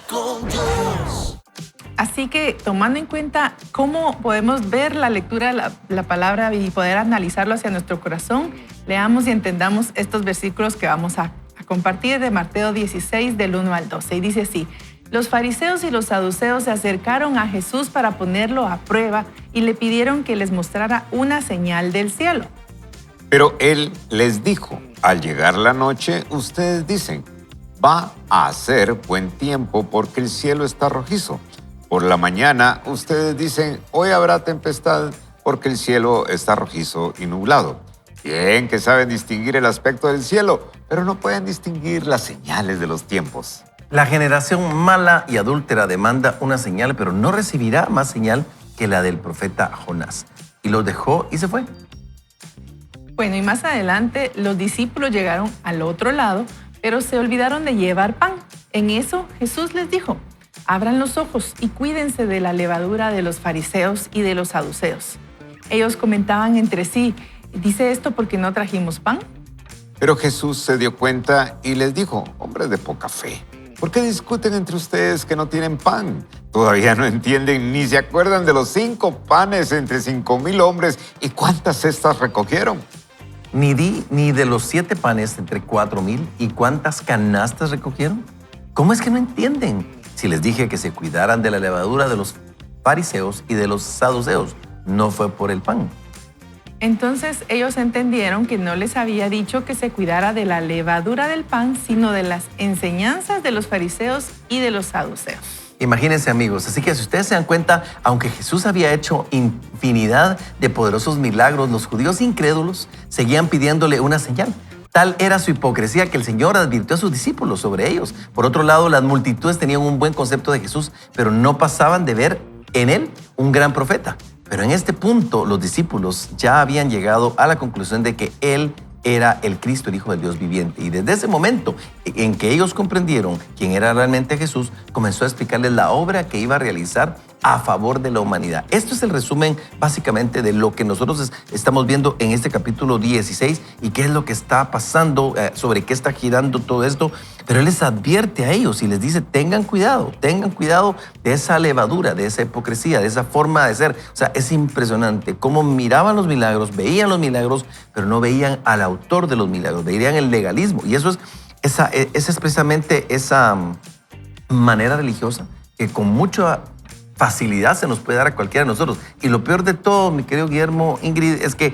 con Dios. Así que, tomando en cuenta cómo podemos ver la lectura de la palabra y poder analizarlo hacia nuestro corazón, leamos y entendamos estos versículos que vamos a compartir de Mateo 16, del 1 al 12. Y dice así: los fariseos y los saduceos se acercaron a Jesús para ponerlo a prueba y le pidieron que les mostrara una señal del cielo. Pero él les dijo: al llegar la noche, ustedes dicen, va a hacer buen tiempo porque el cielo está rojizo. Por la mañana, ustedes dicen, hoy habrá tempestad porque el cielo está rojizo y nublado. Bien que saben distinguir el aspecto del cielo, pero no pueden distinguir las señales de los tiempos. La generación mala y adúltera demanda una señal, pero no recibirá más señal que la del profeta Jonás. Y los dejó y se fue. Bueno, y más adelante los discípulos llegaron al otro lado, pero se olvidaron de llevar pan. En eso Jesús les dijo: abran los ojos y cuídense de la levadura de los fariseos y de los saduceos. Ellos comentaban entre sí: ¿dice esto porque no trajimos pan? Pero Jesús se dio cuenta y les dijo: hombres de poca fe, ¿por qué discuten entre ustedes que no tienen pan? Todavía no entienden ni se acuerdan de los 5 panes entre 5,000 hombres y cuántas cestas recogieron. Ni de los 7 panes entre 4,000 y cuántas canastas recogieron. ¿Cómo es que no entienden? Si les dije que se cuidaran de la levadura de los fariseos y de los saduceos, no fue por el pan. Entonces ellos entendieron que no les había dicho que se cuidara de la levadura del pan, sino de las enseñanzas de los fariseos y de los saduceos. Imagínense, amigos, así que si ustedes se dan cuenta, aunque Jesús había hecho infinidad de poderosos milagros, los judíos incrédulos seguían pidiéndole una señal. Tal era su hipocresía que el Señor advirtió a sus discípulos sobre ellos. Por otro lado, las multitudes tenían un buen concepto de Jesús, pero no pasaban de ver en él un gran profeta. Pero en este punto, los discípulos ya habían llegado a la conclusión de que él era el Cristo, el Hijo del Dios viviente. Y desde ese momento en que ellos comprendieron quién era realmente Jesús, comenzó a explicarles la obra que iba a realizar a favor de la humanidad. Esto es el resumen básicamente de lo que nosotros estamos viendo en este capítulo 16 y qué es lo que está pasando, sobre qué está girando todo esto. Pero él les advierte a ellos y les dice: tengan cuidado de esa levadura, de esa hipocresía, de esa forma de ser. O sea, es impresionante cómo miraban los milagros, veían los milagros, pero no veían al autor de los milagros, veían el legalismo. Y eso es precisamente esa manera religiosa que con mucha facilidad se nos puede dar a cualquiera de nosotros. Y lo peor de todo, mi querido Guillermo, Ingrid, es que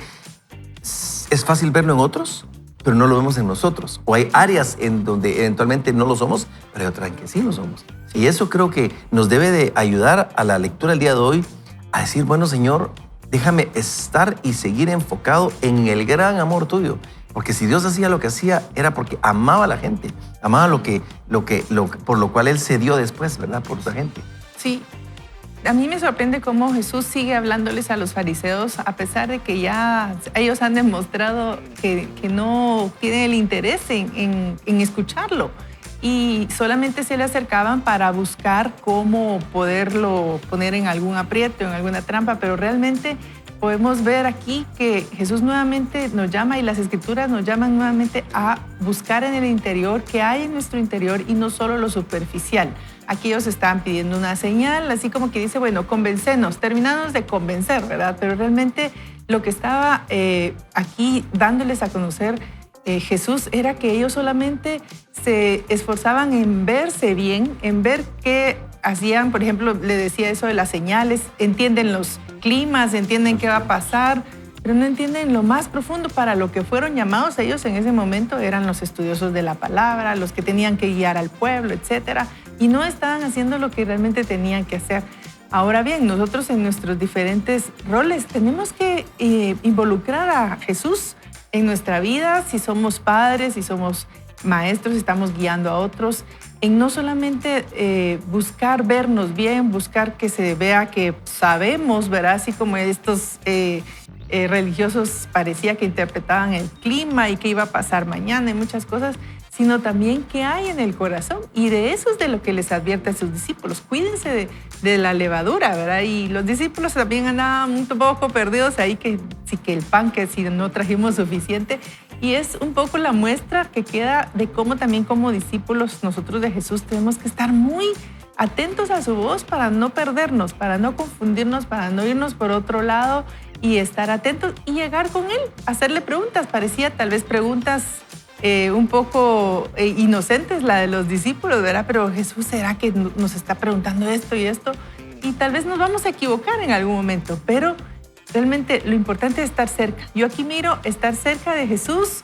es fácil verlo en otros, pero no lo vemos en nosotros. O hay áreas en donde eventualmente no lo somos, pero hay otras en que sí lo somos. Y eso creo que nos debe de ayudar a la lectura del día de hoy a decir: bueno, Señor, déjame estar y seguir enfocado en el gran amor tuyo. Porque si Dios hacía lo que hacía, era porque amaba a la gente, amaba por lo cual Él se dio después, ¿verdad? Por esa gente. Sí. A mí me sorprende cómo Jesús sigue hablándoles a los fariseos, a pesar de que ya ellos han demostrado que no tienen el interés en escucharlo. Y solamente se le acercaban para buscar cómo poderlo poner en algún aprieto, en alguna trampa, pero realmente podemos ver aquí que Jesús nuevamente nos llama, y las Escrituras nos llaman nuevamente a buscar en el interior qué hay en nuestro interior y no solo lo superficial. Aquí ellos estaban pidiendo una señal, así como que dice: bueno, convencenos, terminanos de convencer, ¿verdad? Pero realmente lo que estaba aquí dándoles a conocer Jesús era que ellos solamente se esforzaban en verse bien, en ver qué hacían. Por ejemplo, le decía eso de las señales, entienden los climas, entienden qué va a pasar, pero no entienden lo más profundo para lo que fueron llamados ellos en ese momento. Eran los estudiosos de la palabra, los que tenían que guiar al pueblo, etcétera, y no estaban haciendo lo que realmente tenían que hacer. Ahora bien, nosotros en nuestros diferentes roles tenemos que involucrar a Jesús en nuestra vida, si somos padres, si somos maestros, si estamos guiando a otros, en no solamente buscar vernos bien, buscar que se vea que sabemos, ¿verdad? Así como estos religiosos parecía que interpretaban el clima y qué iba a pasar mañana y muchas cosas, sino también qué hay en el corazón. Y de eso es de lo que les advierte a sus discípulos. Cuídense de la levadura, ¿verdad? Y los discípulos también andaban un poco perdidos ahí, que sí, que el pan, que si no trajimos suficiente. Y es un poco la muestra que queda de cómo también como discípulos nosotros de Jesús tenemos que estar muy atentos a su voz para no perdernos, para no confundirnos, para no irnos por otro lado y estar atentos y llegar con él, hacerle preguntas. Parecía tal vez preguntas un poco inocentes la de los discípulos, ¿verdad? Pero Jesús, ¿será que nos está preguntando esto y esto? Y tal vez nos vamos a equivocar en algún momento, pero realmente lo importante es estar cerca. Yo aquí miro estar cerca de Jesús,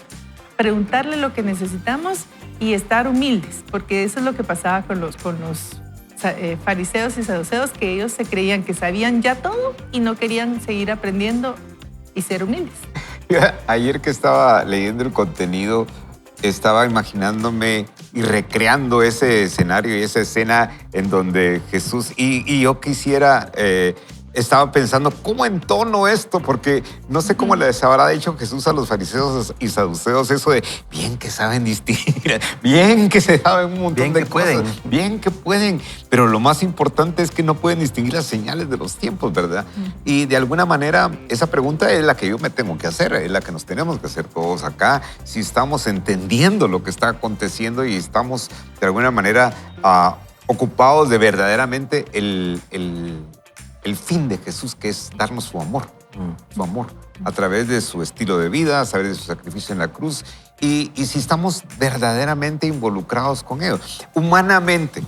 preguntarle lo que necesitamos y estar humildes, porque eso es lo que pasaba con los fariseos y saduceos, que ellos se creían que sabían ya todo y no querían seguir aprendiendo y ser humildes. Ayer que estaba leyendo el contenido, estaba imaginándome y recreando ese escenario y esa escena en donde Jesús, y yo quisiera, estaba pensando, ¿cómo entono esto? Porque no sé cómo les habrá dicho Jesús a los fariseos y saduceos eso de bien que saben distinguir, bien que se saben un montón de cosas, bien que pueden, pero lo más importante es que no pueden distinguir las señales de los tiempos, ¿verdad? Y de alguna manera esa pregunta es la que yo me tengo que hacer, es la que nos tenemos que hacer todos acá, si estamos entendiendo lo que está aconteciendo y estamos de alguna manera ocupados de verdaderamente el fin de Jesús, que es darnos su amor a través de su estilo de vida, a través de su sacrificio en la cruz, y si estamos verdaderamente involucrados con ello. Humanamente,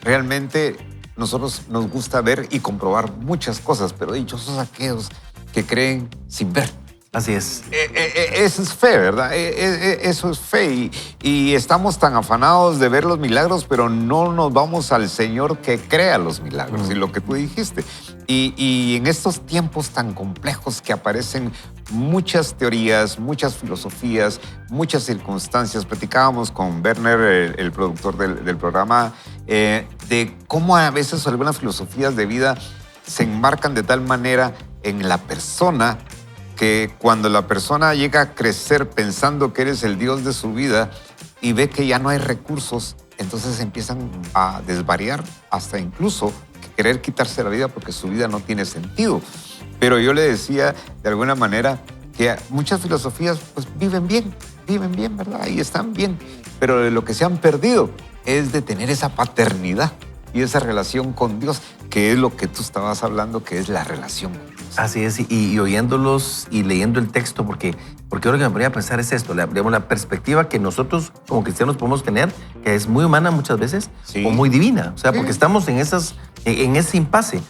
realmente nosotros nos gusta ver y comprobar muchas cosas, pero dichosos aquellos que creen sin ver. Así es. Eso es fe, ¿verdad? Eso es fe. Y estamos tan afanados de ver los milagros, pero no nos vamos al Señor que crea los milagros. Y lo que tú dijiste. Y en estos tiempos tan complejos que aparecen muchas teorías, muchas filosofías, muchas circunstancias. Platicábamos con Werner, el productor del programa, de cómo a veces algunas filosofías de vida se enmarcan de tal manera en la persona que cuando la persona llega a crecer pensando que eres el Dios de su vida y ve que ya no hay recursos, entonces empiezan a desvariar hasta incluso querer quitarse la vida porque su vida no tiene sentido. Pero yo le decía de alguna manera que muchas filosofías pues viven bien, ¿verdad? Y están bien, pero de lo que se han perdido es de tener esa paternidad y esa relación con Dios, que es lo que tú estabas hablando, que es la relación con Dios. Así es, y oyéndolos y leyendo el texto, porque ahora que me ponía a pensar es esto, digamos, la perspectiva que nosotros como cristianos podemos tener, que es muy humana muchas veces, sí, o muy divina, o sea, porque estamos en ese impasse.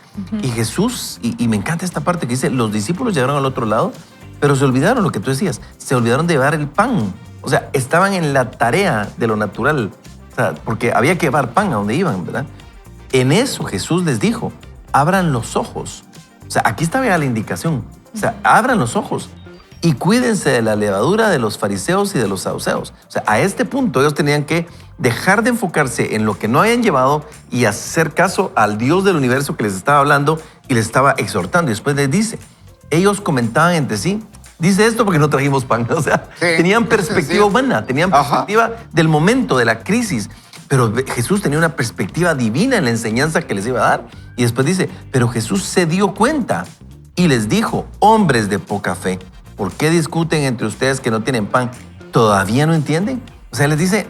Y Jesús, y me encanta esta parte que dice, los discípulos llegaron al otro lado, pero se olvidaron lo que tú decías, se olvidaron de llevar el pan, o sea, estaban en la tarea de lo natural, o sea, porque había que llevar pan a donde iban, ¿verdad? En eso Jesús les dijo, abran los ojos. O sea, aquí estaba ya la indicación. O sea, abran los ojos y cuídense de la levadura de los fariseos y de los saduceos. O sea, a este punto ellos tenían que dejar de enfocarse en lo que no habían llevado y hacer caso al Dios del universo que les estaba hablando y les estaba exhortando. Y después les dice, ellos comentaban entre sí, dice esto porque no trajimos pan. O sea, sí, tenían perspectiva humana, tenían perspectiva del momento, de la crisis. Pero Jesús tenía una perspectiva divina en la enseñanza que les iba a dar. Y después dice, pero Jesús se dio cuenta y les dijo, hombres de poca fe, ¿por qué discuten entre ustedes que no tienen pan? ¿Todavía no entienden? O sea, les dice,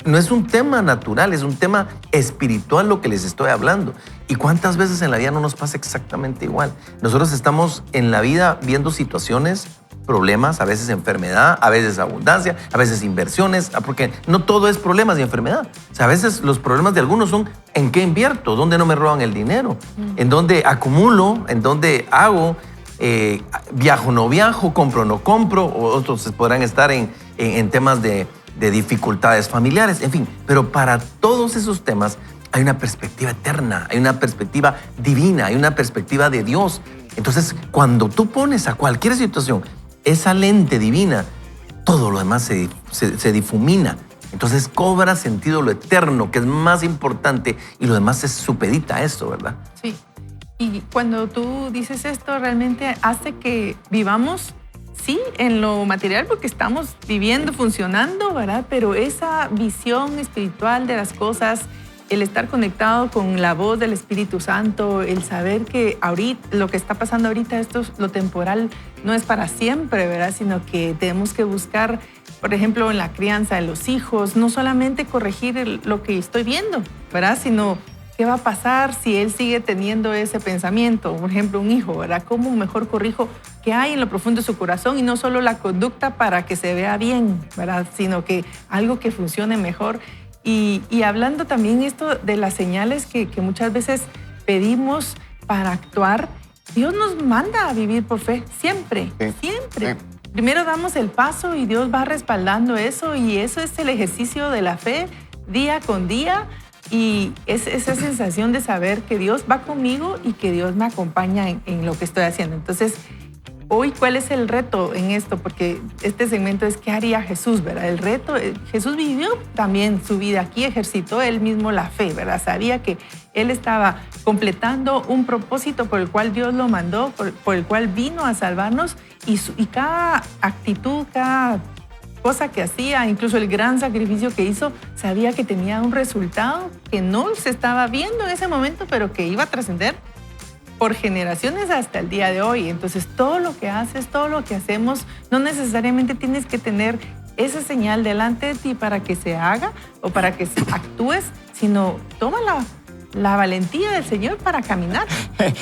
no es un tema natural, es un tema espiritual lo que les estoy hablando. ¿Y cuántas veces en la vida no nos pasa exactamente igual? Nosotros estamos en la vida viendo situaciones, problemas, a veces enfermedad, a veces abundancia, a veces inversiones, porque no todo es problemas y enfermedad. O sea, a veces los problemas de algunos son ¿en qué invierto? ¿Dónde no me roban el dinero? ¿En dónde acumulo? ¿En dónde hago? ¿Viajo o no viajo? ¿Compro o no compro? O otros podrán estar en temas de dificultades familiares, en fin. Pero para todos esos temas hay una perspectiva eterna, hay una perspectiva divina, hay una perspectiva de Dios. Entonces, cuando tú pones a cualquier situación esa lente divina, todo lo demás se difumina. Entonces cobra sentido lo eterno, que es más importante, y lo demás se supedita a esto, ¿verdad? Sí. Y cuando tú dices esto, realmente hace que vivamos, sí, en lo material, porque estamos viviendo, funcionando, ¿verdad? Pero esa visión espiritual de las cosas, el estar conectado con la voz del Espíritu Santo, el saber que ahorita, lo que está pasando ahorita, lo temporal no es para siempre, ¿verdad? Sino que tenemos que buscar, por ejemplo, en la crianza de los hijos, no solamente corregir lo que estoy viendo, ¿verdad? Sino qué va a pasar si él sigue teniendo ese pensamiento. Por ejemplo, un hijo, ¿verdad? ¿Cómo mejor corrijo qué hay en lo profundo de su corazón y no solo la conducta para que se vea bien, ¿verdad? Sino que algo que funcione mejor. Y hablando también esto de las señales que muchas veces pedimos para actuar, Dios nos manda a vivir por fe, siempre, siempre. Primero damos el paso y Dios va respaldando eso, y eso es el ejercicio de la fe día con día, y es esa sensación de saber que Dios va conmigo y que Dios me acompaña en lo que estoy haciendo. Entonces, hoy, ¿cuál es el reto en esto? Porque este segmento es ¿qué haría Jesús, verdad? El reto, Jesús vivió también su vida aquí, ejercitó él mismo la fe, ¿verdad? Sabía que él estaba completando un propósito por el cual Dios lo mandó, por el cual vino a salvarnos, y cada actitud, cada cosa que hacía, incluso el gran sacrificio que hizo, sabía que tenía un resultado que no se estaba viendo en ese momento, pero que iba a trascender por generaciones hasta el día de hoy. Entonces, todo lo que haces, todo lo que hacemos, no necesariamente tienes que tener esa señal delante de ti para que se haga o para que actúes, sino toma la valentía del Señor para caminar.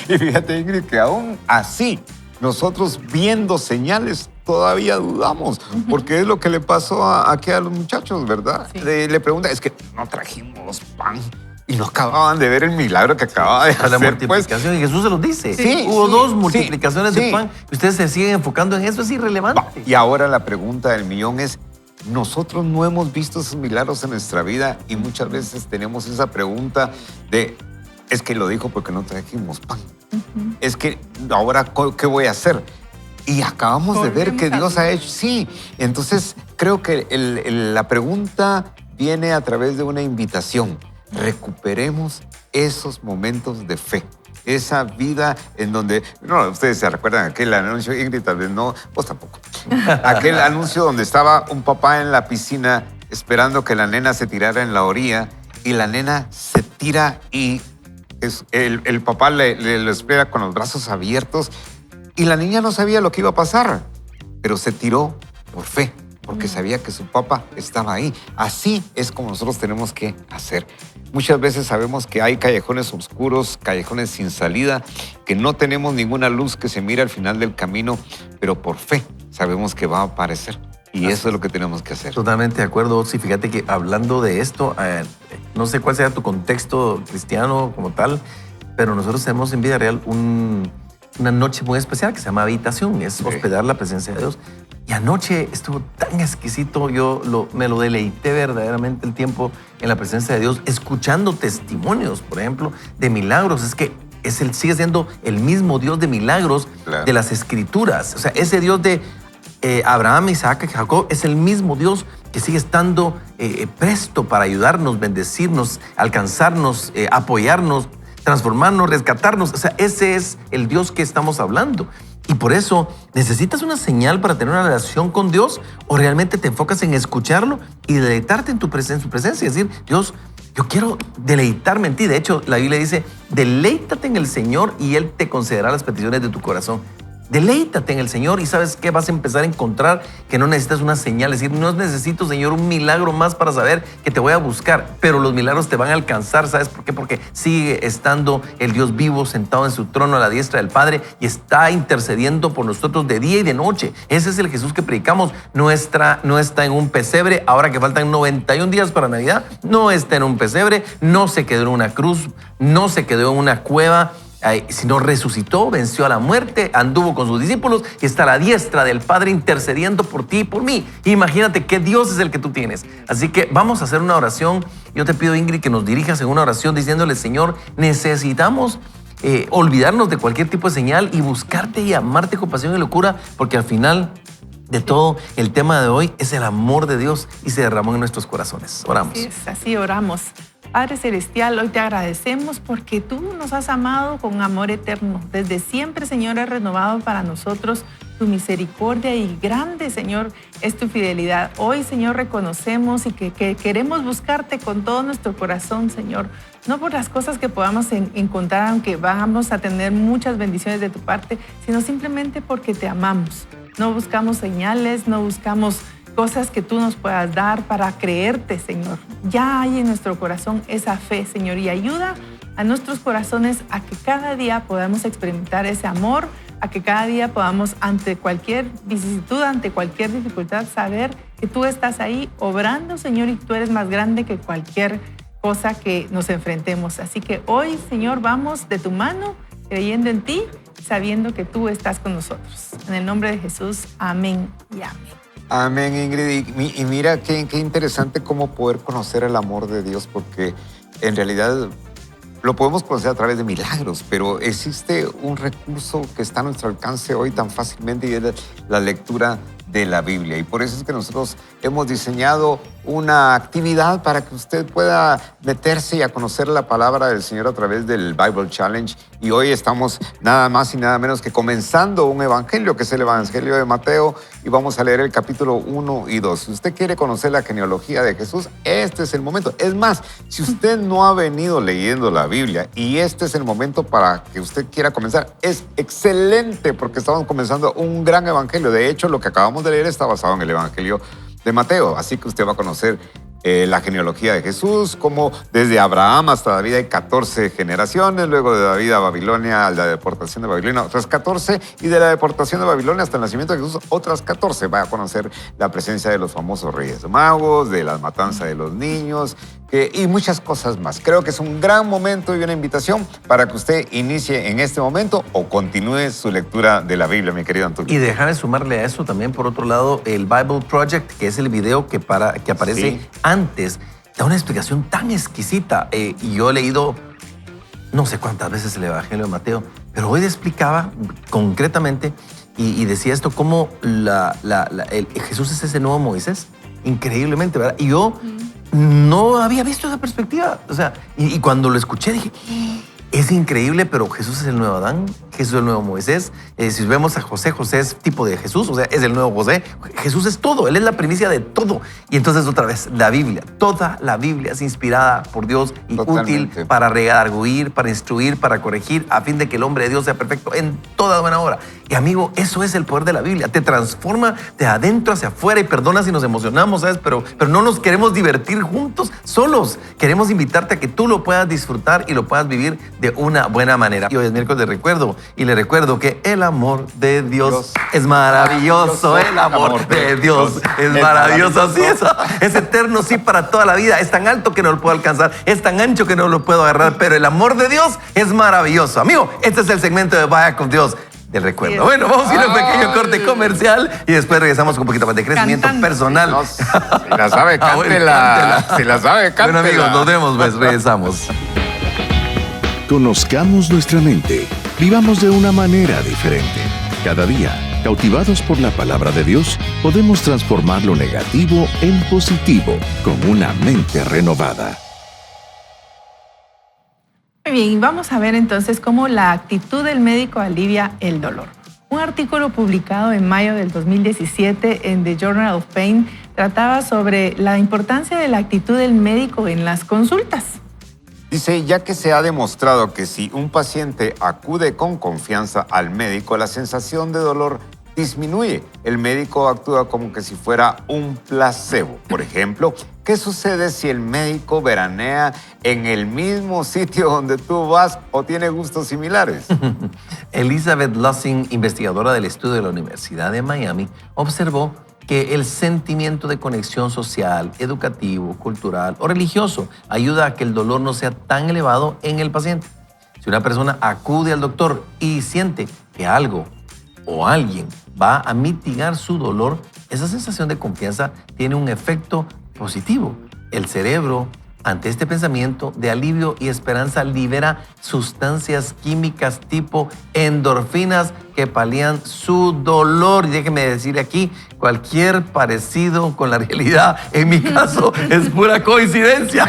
Y fíjate, Ingrid, que aún así, nosotros viendo señales todavía dudamos, porque es lo que le pasó aquí a los muchachos, ¿verdad? Sí. Le pregunta, es que no trajimos pan. Y no acababan de ver el milagro que acababa de hacer. La multiplicación, y Jesús se los dice. Sí, Hubo sí, dos sí, multiplicaciones de sí. pan. Y ustedes se siguen enfocando en eso, es irrelevante. Y ahora la pregunta del millón es, nosotros no hemos visto esos milagros en nuestra vida, y muchas veces tenemos esa pregunta de, es que lo dijo porque no trajimos pan. Es que ahora, ¿qué voy a hacer? Y acabamos de ver que Dios ha hecho. Sí, entonces creo que la pregunta viene a través de una invitación. Recuperemos esos momentos de fe, esa vida en donde, no, ustedes se recuerdan aquel anuncio, Ingrid, tal vez no, vos tampoco, aquel anuncio donde estaba un papá en la piscina esperando que la nena se tirara en la orilla, y la nena se tira y el papá le espera con los brazos abiertos, y la niña no sabía lo que iba a pasar, pero se tiró por fe, porque sabía que su papá estaba ahí. Así es como nosotros tenemos que hacer. Muchas veces sabemos que hay callejones oscuros, callejones sin salida, que no tenemos ninguna luz que se mira al final del camino, pero por fe sabemos que va a aparecer. Y eso es lo que tenemos que hacer. Totalmente de acuerdo, Otzi. Fíjate que hablando de esto, no sé cuál sea tu contexto cristiano como tal, pero nosotros tenemos en vida real una noche muy especial que se llama habitación, es hospedar la presencia de Dios. Y anoche estuvo tan exquisito, me lo deleité verdaderamente el tiempo en la presencia de Dios, escuchando testimonios, por ejemplo, de milagros. Es que sigue siendo el mismo Dios de milagros de las Escrituras. O sea, ese Dios de Abraham, Isaac y Jacob es el mismo Dios que sigue estando presto para ayudarnos, bendecirnos, alcanzarnos, apoyarnos, transformarnos, rescatarnos. O sea, ese es el Dios que estamos hablando. Y por eso, ¿necesitas una señal para tener una relación con Dios? ¿O realmente te enfocas en escucharlo y deleitarte en su presencia? Y decir, Dios, yo quiero deleitarme en ti. De hecho, la Biblia dice, deleítate en el Señor y Él te concederá las peticiones de tu corazón. Deleítate en el Señor, y ¿sabes qué? Vas a empezar a encontrar que no necesitas una señal. Es decir, no necesito, Señor, un milagro más para saber que te voy a buscar. Pero los milagros te van a alcanzar. ¿Sabes por qué? Porque sigue estando el Dios vivo sentado en su trono a la diestra del Padre y está intercediendo por nosotros de día y de noche. Ese es el Jesús que predicamos. No está en un pesebre. Ahora que faltan 91 días para Navidad, no está en un pesebre, no se quedó en una cruz, no se quedó en una cueva, sino resucitó, venció a la muerte, anduvo con sus discípulos y está a la diestra del Padre intercediendo por ti y por mí. Imagínate qué Dios es el que tú tienes. Así que vamos a hacer una oración. Yo te pido, Ingrid, que nos dirijas en una oración diciéndole, Señor, necesitamos olvidarnos de cualquier tipo de señal y buscarte y amarte con pasión y locura, porque al final de todo, el tema de hoy es el amor de Dios y se derramó en nuestros corazones. Oramos. Así oramos. Padre Celestial, hoy te agradecemos porque tú nos has amado con amor eterno. Desde siempre, Señor, has renovado para nosotros tu misericordia y grande, Señor, es tu fidelidad. Hoy, Señor, reconocemos y que queremos buscarte con todo nuestro corazón, Señor. No por las cosas que podamos encontrar, aunque vamos a tener muchas bendiciones de tu parte, sino simplemente porque te amamos. No buscamos señales, no buscamos cosas que tú nos puedas dar para creerte, Señor. Ya hay en nuestro corazón esa fe, Señor, y ayuda a nuestros corazones a que cada día podamos experimentar ese amor, a que cada día podamos, ante cualquier vicisitud, ante cualquier dificultad, saber que tú estás ahí obrando, Señor, y tú eres más grande que cualquier cosa que nos enfrentemos. Así que hoy, Señor, vamos de tu mano, creyendo en ti, sabiendo que tú estás con nosotros. En el nombre de Jesús, amén y amén. Amén, Ingrid. Y mira qué interesante cómo poder conocer el amor de Dios, porque en realidad lo podemos conocer a través de milagros, pero existe un recurso que está a nuestro alcance hoy tan fácilmente y es la lectura de la Biblia. Y por eso es que nosotros hemos diseñado una actividad para que usted pueda meterse y a conocer la palabra del Señor a través del Bible Challenge. Y hoy estamos nada más y nada menos que comenzando un evangelio, que es el Evangelio de Mateo, y vamos a leer el capítulo 1 y 2. Si usted quiere conocer la genealogía de Jesús, este es el momento. Es más, si usted no ha venido leyendo la Biblia y este es el momento para que usted quiera comenzar, es excelente porque estamos comenzando un gran evangelio. De hecho, lo que acabamos de leer está basado en el Evangelio de Mateo, así que usted va a conocer la genealogía de Jesús, como desde Abraham hasta David hay 14 generaciones, luego de David a Babilonia, a la deportación de Babilonia, otras 14, y de la deportación de Babilonia hasta el nacimiento de Jesús, otras 14. Va a conocer la presencia de los famosos reyes magos, de la matanza de los niños, y muchas cosas más. Creo que es un gran momento y una invitación para que usted inicie en este momento o continúe su lectura de la Biblia, mi querido Antonio. Y déjame sumarle a eso también, por otro lado, el Bible Project, que es el video que aparece antes, da una explicación tan exquisita. Y yo he leído no sé cuántas veces el Evangelio de Mateo, pero hoy explicaba concretamente y decía esto, cómo Jesús es ese nuevo Moisés, increíblemente, ¿verdad? Y yo no había visto esa perspectiva. O sea, y cuando lo escuché dije, es increíble, pero Jesús es el nuevo Adán, Jesús es el nuevo Moisés. Si vemos a José, José es tipo de Jesús, o sea, es el nuevo José. Jesús es todo, Él es la primicia de todo. Y entonces otra vez, la Biblia, toda la Biblia es inspirada por Dios y Totalmente. útil para redarguir, para instruir, para corregir, a fin de que el hombre de Dios sea perfecto en toda buena obra. Y amigo, eso es el poder de la Biblia. Te transforma de adentro hacia afuera y perdona si nos emocionamos, ¿sabes? Pero no nos queremos divertir juntos, solos. Queremos invitarte a que tú lo puedas disfrutar y lo puedas vivir de una buena manera. Y hoy es miércoles de recuerdo y le recuerdo que el amor de Dios es maravilloso. El amor de Dios es maravilloso. Sí, es eterno, sí, para toda la vida. Es tan alto que no lo puedo alcanzar, es tan ancho que no lo puedo agarrar, pero el amor de Dios es maravilloso. Amigo, este es el segmento de Vaya con Dios del recuerdo. Bueno, vamos a ir a un pequeño corte comercial y después regresamos con un poquito más de crecimiento personal. No, si la sabe, cántela. Bueno, cántela. Si la sabe, cántela. Bueno, amigos, nos vemos, pues regresamos. Conozcamos nuestra mente. Vivamos de una manera diferente. Cada día, cautivados por la palabra de Dios, podemos transformar lo negativo en positivo con una mente renovada. Muy bien, vamos a ver entonces cómo la actitud del médico alivia el dolor. Un artículo publicado en mayo del 2017 en The Journal of Pain trataba sobre la importancia de la actitud del médico en las consultas. Dice, ya que se ha demostrado que si un paciente acude con confianza al médico, la sensación de dolor disminuye. El médico actúa como que si fuera un placebo. Por ejemplo, ¿qué sucede si el médico veranea en el mismo sitio donde tú vas o tiene gustos similares? Elizabeth Lussing, investigadora del estudio de la Universidad de Miami, observó que el sentimiento de conexión social, educativo, cultural o religioso ayuda a que el dolor no sea tan elevado en el paciente. Si una persona acude al doctor y siente que algo o alguien va a mitigar su dolor, esa sensación de confianza tiene un efecto positivo. El cerebro Ante este pensamiento de alivio y esperanza, libera sustancias químicas tipo endorfinas que palían su dolor. Y déjeme decirle aquí, cualquier parecido con la realidad, en mi caso, es pura coincidencia.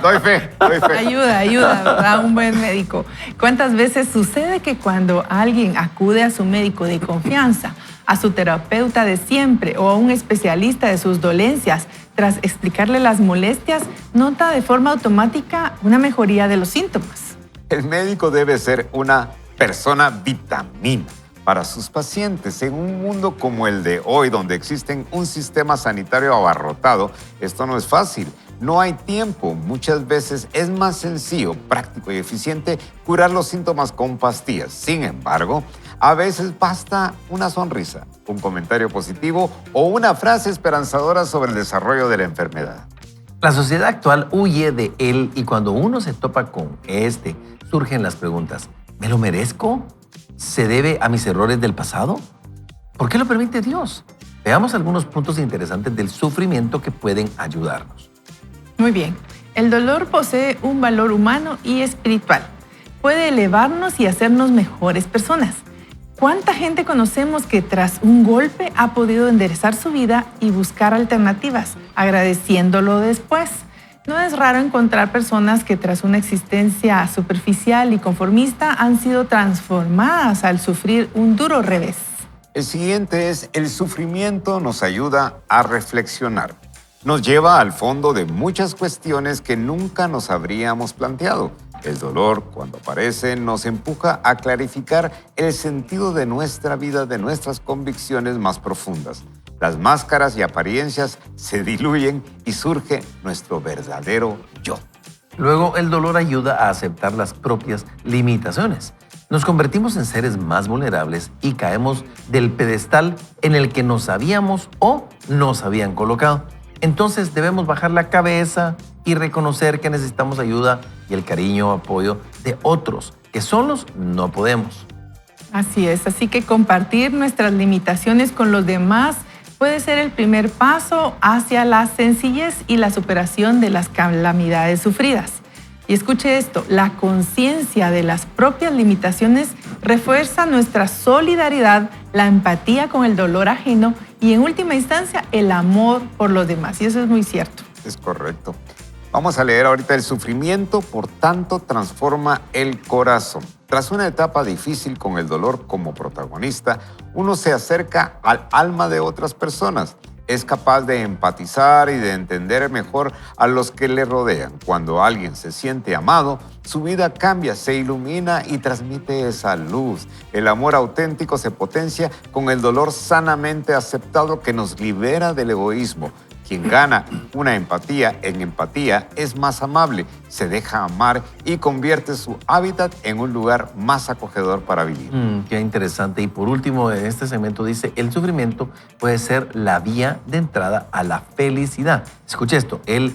Doy fe. Ayuda, ¿verdad? Un buen médico. ¿Cuántas veces sucede que cuando alguien acude a su médico de confianza, a su terapeuta de siempre o a un especialista de sus dolencias, tras explicarle las molestias, nota de forma automática una mejoría de los síntomas? El médico debe ser una persona vitamina para sus pacientes. En un mundo como el de hoy, donde existe un sistema sanitario abarrotado, esto no es fácil. No hay tiempo. Muchas veces es más sencillo, práctico y eficiente curar los síntomas con pastillas. Sin embargo, a veces basta una sonrisa, un comentario positivo o una frase esperanzadora sobre el desarrollo de la enfermedad. La sociedad actual huye de él y cuando uno se topa con surgen las preguntas. ¿Me lo merezco? ¿Se debe a mis errores del pasado? ¿Por qué lo permite Dios? Veamos algunos puntos interesantes del sufrimiento que pueden ayudarnos. Muy bien. El dolor posee un valor humano y espiritual. Puede elevarnos y hacernos mejores personas. ¿Cuánta gente conocemos que tras un golpe ha podido enderezar su vida y buscar alternativas, agradeciéndolo después? No es raro encontrar personas que tras una existencia superficial y conformista han sido transformadas al sufrir un duro revés. El siguiente es: el sufrimiento nos ayuda a reflexionar. Nos lleva al fondo de muchas cuestiones que nunca nos habríamos planteado. El dolor, cuando aparece, nos empuja a clarificar el sentido de nuestra vida, de nuestras convicciones más profundas. Las máscaras y apariencias se diluyen y surge nuestro verdadero yo. Luego, el dolor ayuda a aceptar las propias limitaciones. Nos convertimos en seres más vulnerables y caemos del pedestal en el que nos habíamos o nos habían colocado. Entonces debemos bajar la cabeza y reconocer que necesitamos ayuda y el cariño o apoyo de otros, que solos no podemos. Así es, así que compartir nuestras limitaciones con los demás puede ser el primer paso hacia la sencillez y la superación de las calamidades sufridas. Y escuche esto, la conciencia de las propias limitaciones refuerza nuestra solidaridad, la empatía con el dolor ajeno y en última instancia el amor por los demás. Y eso es muy cierto. Es correcto. Vamos a leer ahorita: el sufrimiento, por tanto, transforma el corazón. Tras una etapa difícil con el dolor como protagonista, uno se acerca al alma de otras personas. Es capaz de empatizar y de entender mejor a los que le rodean. Cuando alguien se siente amado, su vida cambia, se ilumina y transmite esa luz. El amor auténtico se potencia con el dolor sanamente aceptado que nos libera del egoísmo. Quien gana una empatía en empatía es más amable, se deja amar y convierte su hábitat en un lugar más acogedor para vivir. Qué interesante. Y por último, en este segmento dice, el sufrimiento puede ser la vía de entrada a la felicidad. Escuche esto, el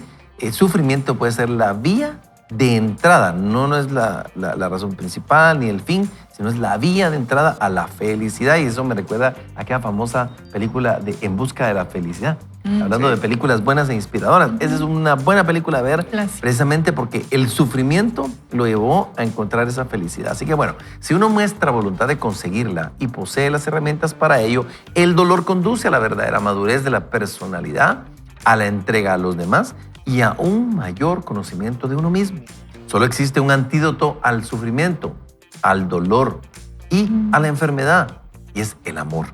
sufrimiento puede ser la vía de entrada, no es la razón principal ni el fin, sino es la vía de entrada a la felicidad. Y eso me recuerda a aquella famosa película de En busca de la felicidad. Hablando de películas buenas e inspiradoras. Esa es una buena película a ver, precisamente porque el sufrimiento lo llevó a encontrar esa felicidad. Así que bueno, si uno muestra voluntad de conseguirla y posee las herramientas para ello, el dolor conduce a la verdadera madurez de la personalidad, a la entrega a los demás y a un mayor conocimiento de uno mismo. Solo existe un antídoto al sufrimiento, al dolor y a la enfermedad, y es el amor.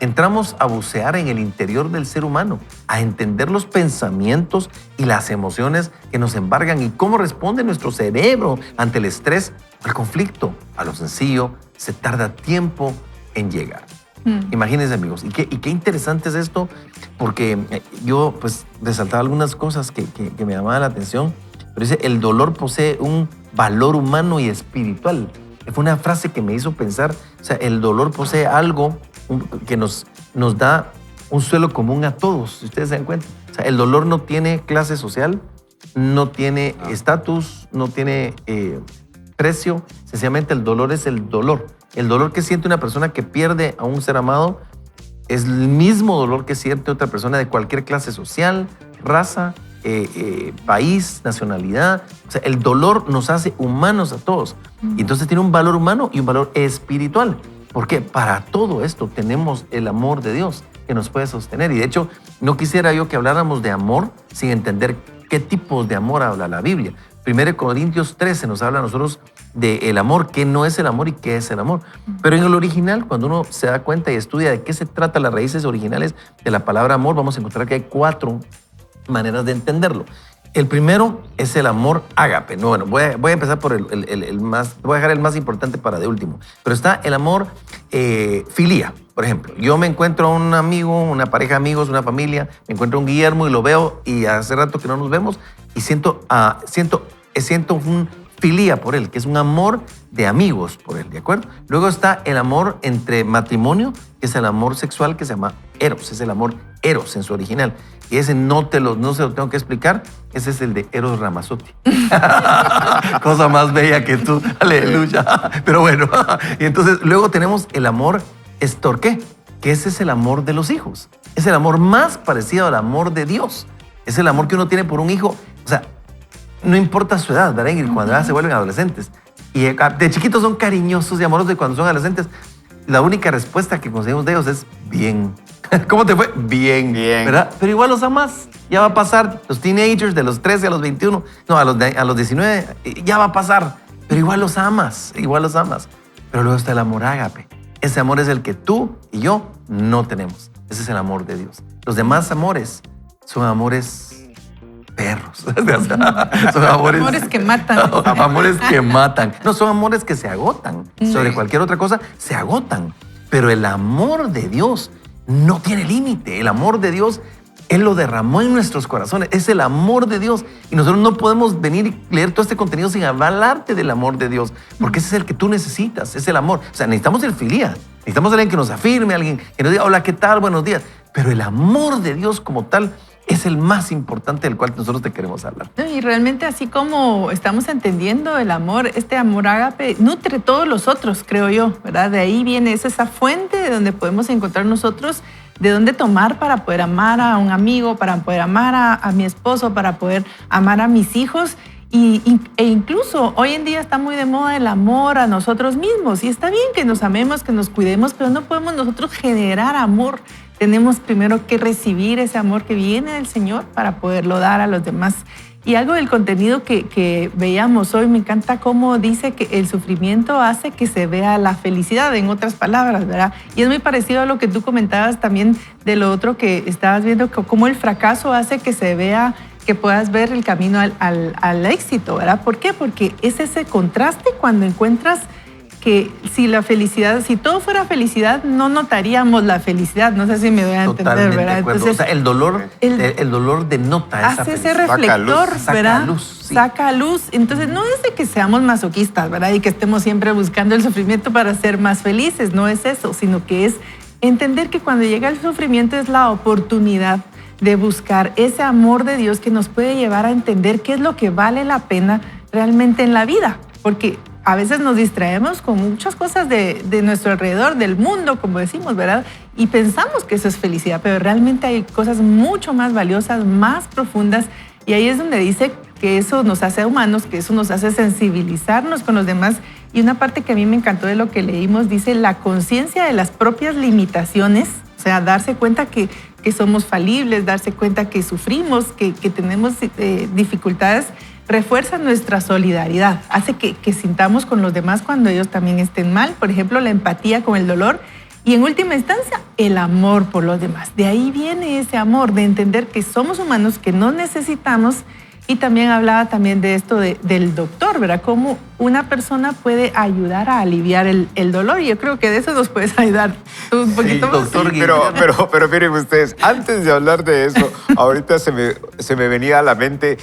Entramos a bucear en el interior del ser humano, a entender los pensamientos y las emociones que nos embargan y cómo responde nuestro cerebro ante el estrés o el conflicto. A lo sencillo se tarda tiempo en llegar. Imagínense, amigos, y qué interesante es esto, porque yo pues resaltaba algunas cosas que me llamaban la atención, pero dice, el dolor posee un valor humano y espiritual. Fue una frase que me hizo pensar, o sea, el dolor posee algo que nos da un suelo común a todos, si ustedes se dan cuenta. O sea, el dolor no tiene clase social, no tiene estatus, no tiene precio. Sencillamente el dolor es el dolor. El dolor que siente una persona que pierde a un ser amado es el mismo dolor que siente otra persona de cualquier clase social, raza país, nacionalidad. O sea, el dolor nos hace humanos a todos. Y entonces tiene un valor humano y un valor espiritual. ¿Por qué? Para todo esto tenemos el amor de Dios que nos puede sostener. Y de hecho, no quisiera yo que habláramos de amor sin entender qué tipos de amor habla la Biblia. 1 Corintios 13 nos habla a nosotros del amor, qué no es el amor y qué es el amor. Pero en el original, cuando uno se da cuenta y estudia de qué se trata las raíces originales de la palabra amor, vamos a encontrar que hay 4 maneras de entenderlo. El primero es el amor ágape. No, bueno, voy a empezar por el más, voy a dejar el más importante para de último. Pero está el amor filía, por ejemplo. Yo me encuentro a un amigo, una pareja de amigos, una familia, me encuentro a un Guillermo y lo veo y hace rato que no nos vemos y siento un filía por él, que es un amor de amigos por él, ¿de acuerdo? Luego está el amor entre matrimonio, que es el amor sexual que se llama eros, es el amor eros en su original. Y ese no se lo tengo que explicar, ese es el de Eros Ramazzotti. Cosa más bella que tú, aleluya. Pero bueno, y entonces luego tenemos el amor estorqué, que ese es el amor de los hijos. Es el amor más parecido al amor de Dios. Es el amor que uno tiene por un hijo, o sea, no importa su edad, ¿verdad, Ingrid? Cuando ya se vuelven adolescentes. Y de chiquitos son cariñosos y amorosos, y cuando son adolescentes, la única respuesta que conseguimos de ellos es bien. ¿Cómo te fue? Bien. Bien. ¿Verdad? Pero igual los amas. Ya va a pasar. Los teenagers de los 13 a los 21, no, a los 19, ya va a pasar. Pero igual los amas, igual los amas. Pero luego está el amor ágape. Ese amor es el que tú y yo no tenemos. Ese es el amor de Dios. Los demás amores son amores perros. Son Amores que matan. Amores que matan. No, son amores que se agotan. Sobre cualquier otra cosa, se agotan. Pero el amor de Dios no tiene límite. El amor de Dios, Él lo derramó en nuestros corazones. Es el amor de Dios. Y nosotros no podemos venir y leer todo este contenido sin hablarte del amor de Dios. Porque ese es el que tú necesitas. Es el amor. O sea, necesitamos el filía. Necesitamos alguien que nos afirme, alguien que nos diga, hola, ¿qué tal? Buenos días. Pero el amor de Dios como tal es el más importante del cual nosotros te queremos hablar. Y realmente así como estamos entendiendo el amor, este amor ágape nutre todos los otros, creo yo, ¿verdad? De ahí viene esa fuente de donde podemos encontrar nosotros de dónde tomar para poder amar a un amigo, para poder amar a mi esposo, para poder amar a mis hijos. E incluso hoy en día está muy de moda el amor a nosotros mismos. Y está bien que nos amemos, que nos cuidemos, pero no podemos nosotros generar amor. Tenemos primero que recibir ese amor que viene del Señor para poderlo dar a los demás. Y algo del contenido que veíamos hoy, me encanta cómo dice que el sufrimiento hace que se vea la felicidad, en otras palabras, ¿verdad? Y es muy parecido a lo que tú comentabas también de lo otro que estabas viendo, cómo el fracaso hace que se vea, que puedas ver el camino al éxito, ¿verdad? ¿Por qué? Porque es ese contraste cuando encuentras que si todo fuera felicidad, no notaríamos la felicidad. No sé si me voy a entender, Totalmente ¿verdad? de acuerdo. Entonces, o sea, el dolor denota esa hace ese felicidad. reflector, Saca ¿verdad? luz, sí. Saca luz. Entonces, no es de que seamos masoquistas, ¿verdad? Y que estemos siempre buscando el sufrimiento para ser más felices. No es eso, sino que es entender que cuando llega el sufrimiento es la oportunidad de buscar ese amor de Dios que nos puede llevar a entender qué es lo que vale la pena realmente en la vida. Porque a veces nos distraemos con muchas cosas de nuestro alrededor, del mundo, como decimos, ¿verdad? Y pensamos que eso es felicidad, pero realmente hay cosas mucho más valiosas, más profundas. Y ahí es donde dice que eso nos hace humanos, que eso nos hace sensibilizarnos con los demás. Y una parte que a mí me encantó de lo que leímos, dice la conciencia de las propias limitaciones, o sea, darse cuenta que somos falibles, darse cuenta que sufrimos, que tenemos dificultades, refuerza nuestra solidaridad, hace que sintamos con los demás cuando ellos también estén mal. Por ejemplo, la empatía con el dolor y en última instancia, el amor por los demás. De ahí viene ese amor, de entender que somos humanos, que no necesitamos. Y también hablaba también de esto del doctor, ¿verdad? Cómo una persona puede ayudar a aliviar el dolor. Y yo creo que de eso nos puedes ayudar tú un poquito más. Doctor, sí, pero miren ustedes, antes de hablar de eso, ahorita se me venía a la mente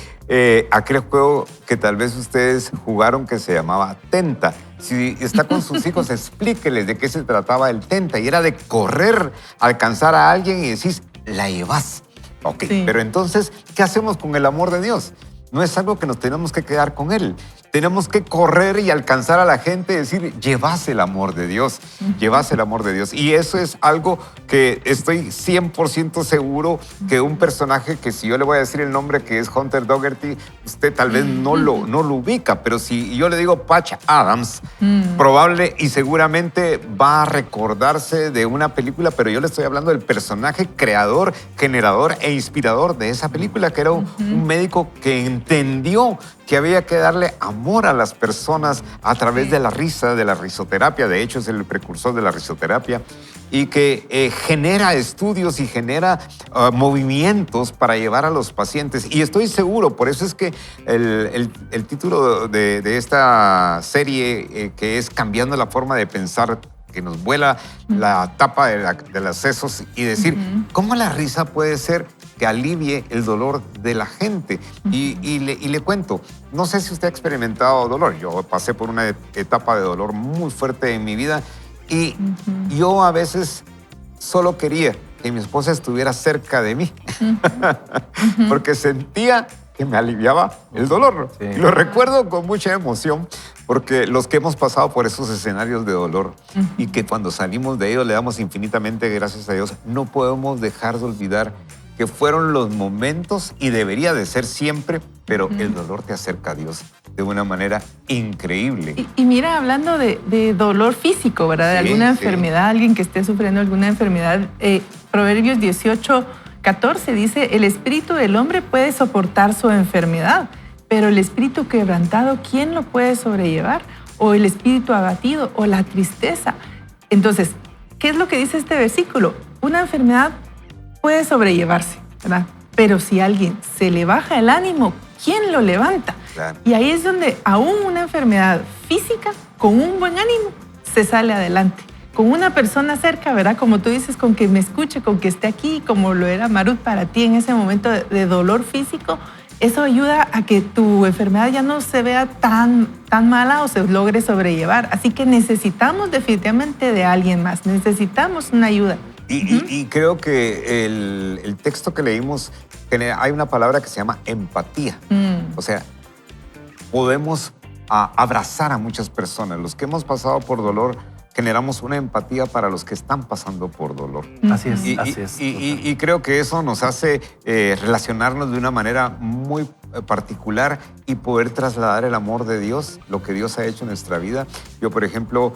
aquel juego que tal vez ustedes jugaron que se llamaba Tenta. Si está con sus hijos, explíqueles de qué se trataba el Tenta. Y era de correr, alcanzar a alguien y decís, la llevas. Ok, sí. Pero entonces, ¿qué hacemos con el amor de Dios? no es algo que nos tenemos que quedar con él. Tenemos que correr y alcanzar a la gente y decir, llevas el amor de Dios, llevas el amor de Dios. Y eso es algo que estoy 100% seguro que un personaje que si yo le voy a decir el nombre que es Hunter Dougherty, usted tal vez no lo ubica, pero si yo le digo Patch Adams, probable y seguramente va a recordarse de una película, pero yo le estoy hablando del personaje creador, generador e inspirador de esa película, que era un médico que entendió que había que darle amor a las personas a través de la risa, de la risoterapia. De hecho, es el precursor de la risoterapia y que genera estudios y genera movimientos para llevar a los pacientes. Y estoy seguro, por eso es que el título de esta serie, que es Cambiando la forma de pensar, que nos vuela la tapa de los sesos y decir, ¿cómo la risa puede ser que alivie el dolor de la gente? Y le cuento, no sé si usted ha experimentado dolor. Yo pasé por una etapa de dolor muy fuerte en mi vida y yo a veces solo quería que mi esposa estuviera cerca de mí porque sentía que me aliviaba el dolor. Sí. Y lo recuerdo con mucha emoción porque los que hemos pasado por esos escenarios de dolor y que cuando salimos de ellos le damos infinitamente gracias a Dios, no podemos dejar de olvidar que fueron los momentos y debería de ser siempre, pero el dolor te acerca a Dios de una manera increíble. Y mira, hablando de dolor físico, ¿verdad? De Sí, alguna sí. enfermedad, alguien que esté sufriendo alguna enfermedad, Proverbios 18:14 dice, el espíritu del hombre puede soportar su enfermedad, pero el espíritu quebrantado, ¿quién lo puede sobrellevar? O el espíritu abatido, o la tristeza. Entonces, ¿qué es lo que dice este versículo? Una enfermedad puede sobrellevarse, ¿verdad? Pero si a alguien se le baja el ánimo, ¿quién lo levanta? Claro. Y ahí es donde aún una enfermedad física, con un buen ánimo, se sale adelante. Con una persona cerca, ¿verdad? Como tú dices, con que me escuche, con que esté aquí, como lo era Marut para ti en ese momento de dolor físico, eso ayuda a que tu enfermedad ya no se vea tan mala o se logre sobrellevar. Así que necesitamos definitivamente de alguien más, necesitamos una ayuda. Y creo que el texto que leímos, hay una palabra que se llama empatía. O sea, podemos abrazar a muchas personas. Los que hemos pasado por dolor, generamos una empatía para los que están pasando por dolor. Así es, Y, así es. y creo que eso nos hace relacionarnos de una manera muy particular y poder trasladar el amor de Dios, lo que Dios ha hecho en nuestra vida. Yo, por ejemplo,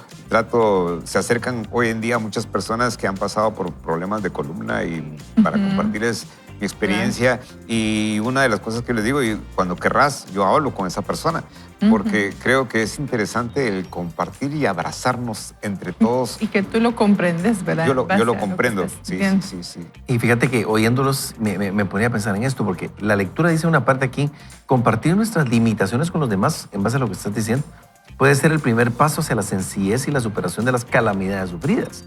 se acercan hoy en día muchas personas que han pasado por problemas de columna y para compartirles mi experiencia. Y una de las cosas que les digo, y cuando querrás, yo hablo con esa persona, porque creo que es interesante el compartir y abrazarnos entre todos. Y que tú lo comprendes, ¿verdad? Yo lo Base a que comprendo, estás sí, viendo. sí. Y fíjate que oyéndolos me ponía a pensar en esto, porque la lectura dice una parte aquí, compartir nuestras limitaciones con los demás, en base a lo que estás diciendo, puede ser el primer paso hacia la sencillez y la superación de las calamidades sufridas.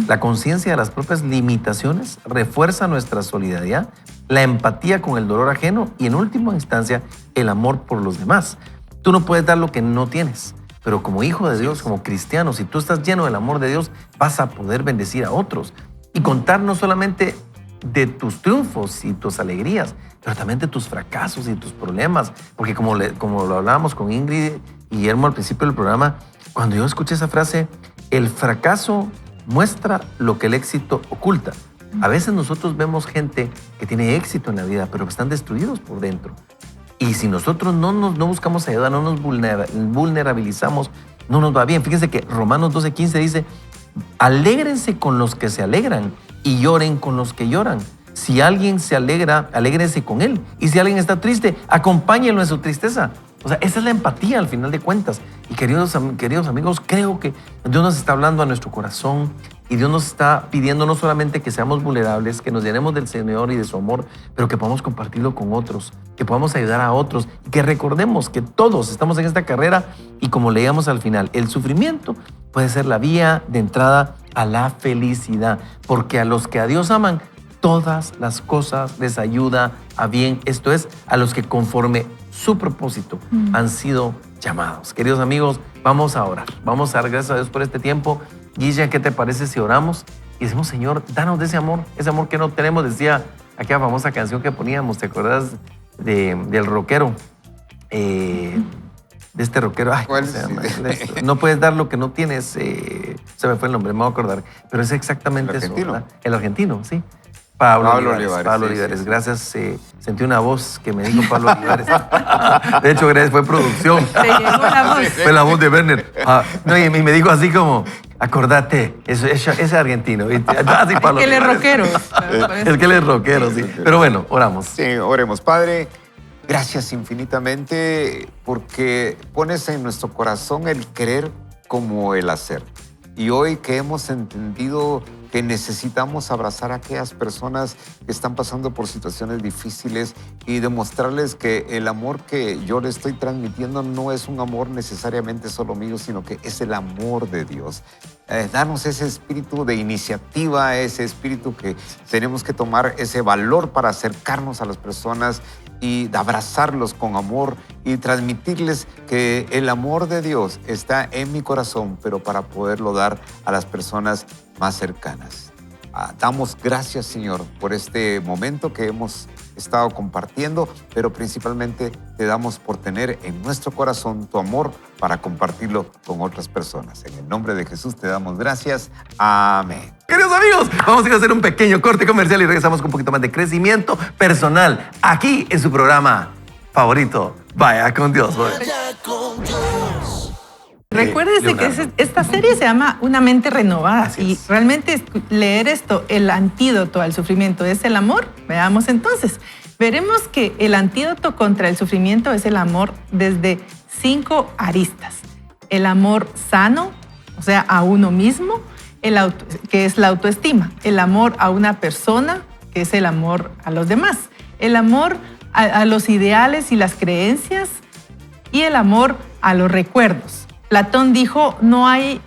La conciencia de las propias limitaciones refuerza nuestra solidaridad, la empatía con el dolor ajeno y, en última instancia, el amor por los demás. Tú no puedes dar lo que no tienes, pero como hijo de Dios, como cristiano, si tú estás lleno del amor de Dios, vas a poder bendecir a otros y contar no solamente de tus triunfos y tus alegrías, pero también de tus fracasos y tus problemas. Porque como lo hablábamos con Ingrid y Guillermo al principio del programa, cuando yo escuché esa frase, el fracaso muestra lo que el éxito oculta. A veces nosotros vemos gente que tiene éxito en la vida, pero que están destruidos por dentro. Y si nosotros no buscamos ayuda, no nos vulnerabilizamos, no nos va bien. Fíjense que Romanos 12:15 dice, alégrense con los que se alegran y lloren con los que lloran. Si alguien se alegra, alégrense con él. Y si alguien está triste, acompáñenlo en su tristeza. O sea, esa es la empatía al final de cuentas. Y queridos amigos, creo que Dios nos está hablando a nuestro corazón y Dios nos está pidiendo no solamente que seamos vulnerables, que nos llenemos del Señor y de su amor, pero que podamos compartirlo con otros, que podamos ayudar a otros, y que recordemos que todos estamos en esta carrera y como leíamos al final, el sufrimiento puede ser la vía de entrada a la felicidad, porque a los que a Dios aman, todas las cosas les ayuda a bien. Esto es, a los que conforme su propósito han sido llamados. Queridos amigos, vamos a orar. Vamos a dar gracias a Dios por este tiempo. Guilla, ¿qué te parece si oramos y decimos, Señor, danos de ese amor que no tenemos? Decía aquella famosa canción que poníamos, ¿te acuerdas? del rockero. De este rockero. Ay, ¿Cuál ¿cómo se es? llama? No puedes dar lo que no tienes. Se me fue el nombre, me voy a acordar. Pero es exactamente ¿El eso. argentino? ¿Verdad? El argentino, sí. Pablo Olivares. Pablo sí, Olivares. sí. Gracias. Sentí una voz que me dijo Pablo Olivares. De hecho, gracias, fue producción. Te llegó la voz. Fue la voz de Werner. No, y me dijo así como, acordate, ese argentino. Y así, Pablo Es que él es Olivares. rockero. Es que él es rockero, sí. Pero bueno, oramos. Sí, oremos. Padre, gracias infinitamente porque pones en nuestro corazón el querer como el hacer. Y hoy que hemos entendido que necesitamos abrazar a aquellas personas que están pasando por situaciones difíciles y demostrarles que el amor que yo le estoy transmitiendo no es un amor necesariamente solo mío, sino que es el amor de Dios. Danos ese espíritu de iniciativa, ese espíritu que tenemos que tomar, ese valor para acercarnos a las personas y de abrazarlos con amor y transmitirles que el amor de Dios está en mi corazón, pero para poderlo dar a las personas más cercanas. Damos gracias, Señor, por este momento que hemos estado compartiendo, pero principalmente te damos por tener en nuestro corazón tu amor para compartirlo con otras personas. En el nombre de Jesús te damos gracias. Amén. Queridos amigos, vamos a ir a hacer un pequeño corte comercial y regresamos con un poquito más de crecimiento personal aquí en su programa favorito. Vaya con Dios. Recuérdese que esta serie se llama Una mente renovada. Así Y es. realmente leer esto, el antídoto al sufrimiento es el amor. Veamos entonces. Veremos que el antídoto contra el sufrimiento es el amor desde 5 aristas. El amor sano, o sea, a uno mismo, que es la autoestima. El amor a una persona, que es el amor a los demás. El amor a los ideales y las creencias. Y el amor a los recuerdos. Platón dijo, no hay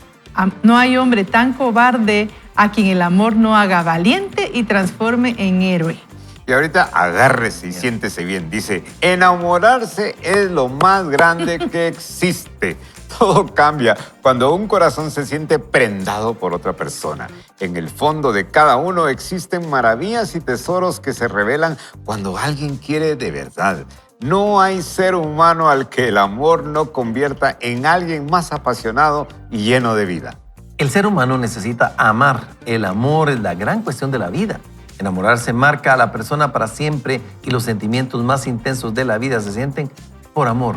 hombre tan cobarde a quien el amor no haga valiente y transforme en héroe. Y ahorita agárrese y siéntese bien. Dice, enamorarse es lo más grande que existe. Todo cambia cuando un corazón se siente prendado por otra persona. En el fondo de cada uno existen maravillas y tesoros que se revelan cuando alguien quiere de verdad. No hay ser humano al que el amor no convierta en alguien más apasionado y lleno de vida. El ser humano necesita amar. El amor es la gran cuestión de la vida. Enamorarse marca a la persona para siempre y los sentimientos más intensos de la vida se sienten por amor.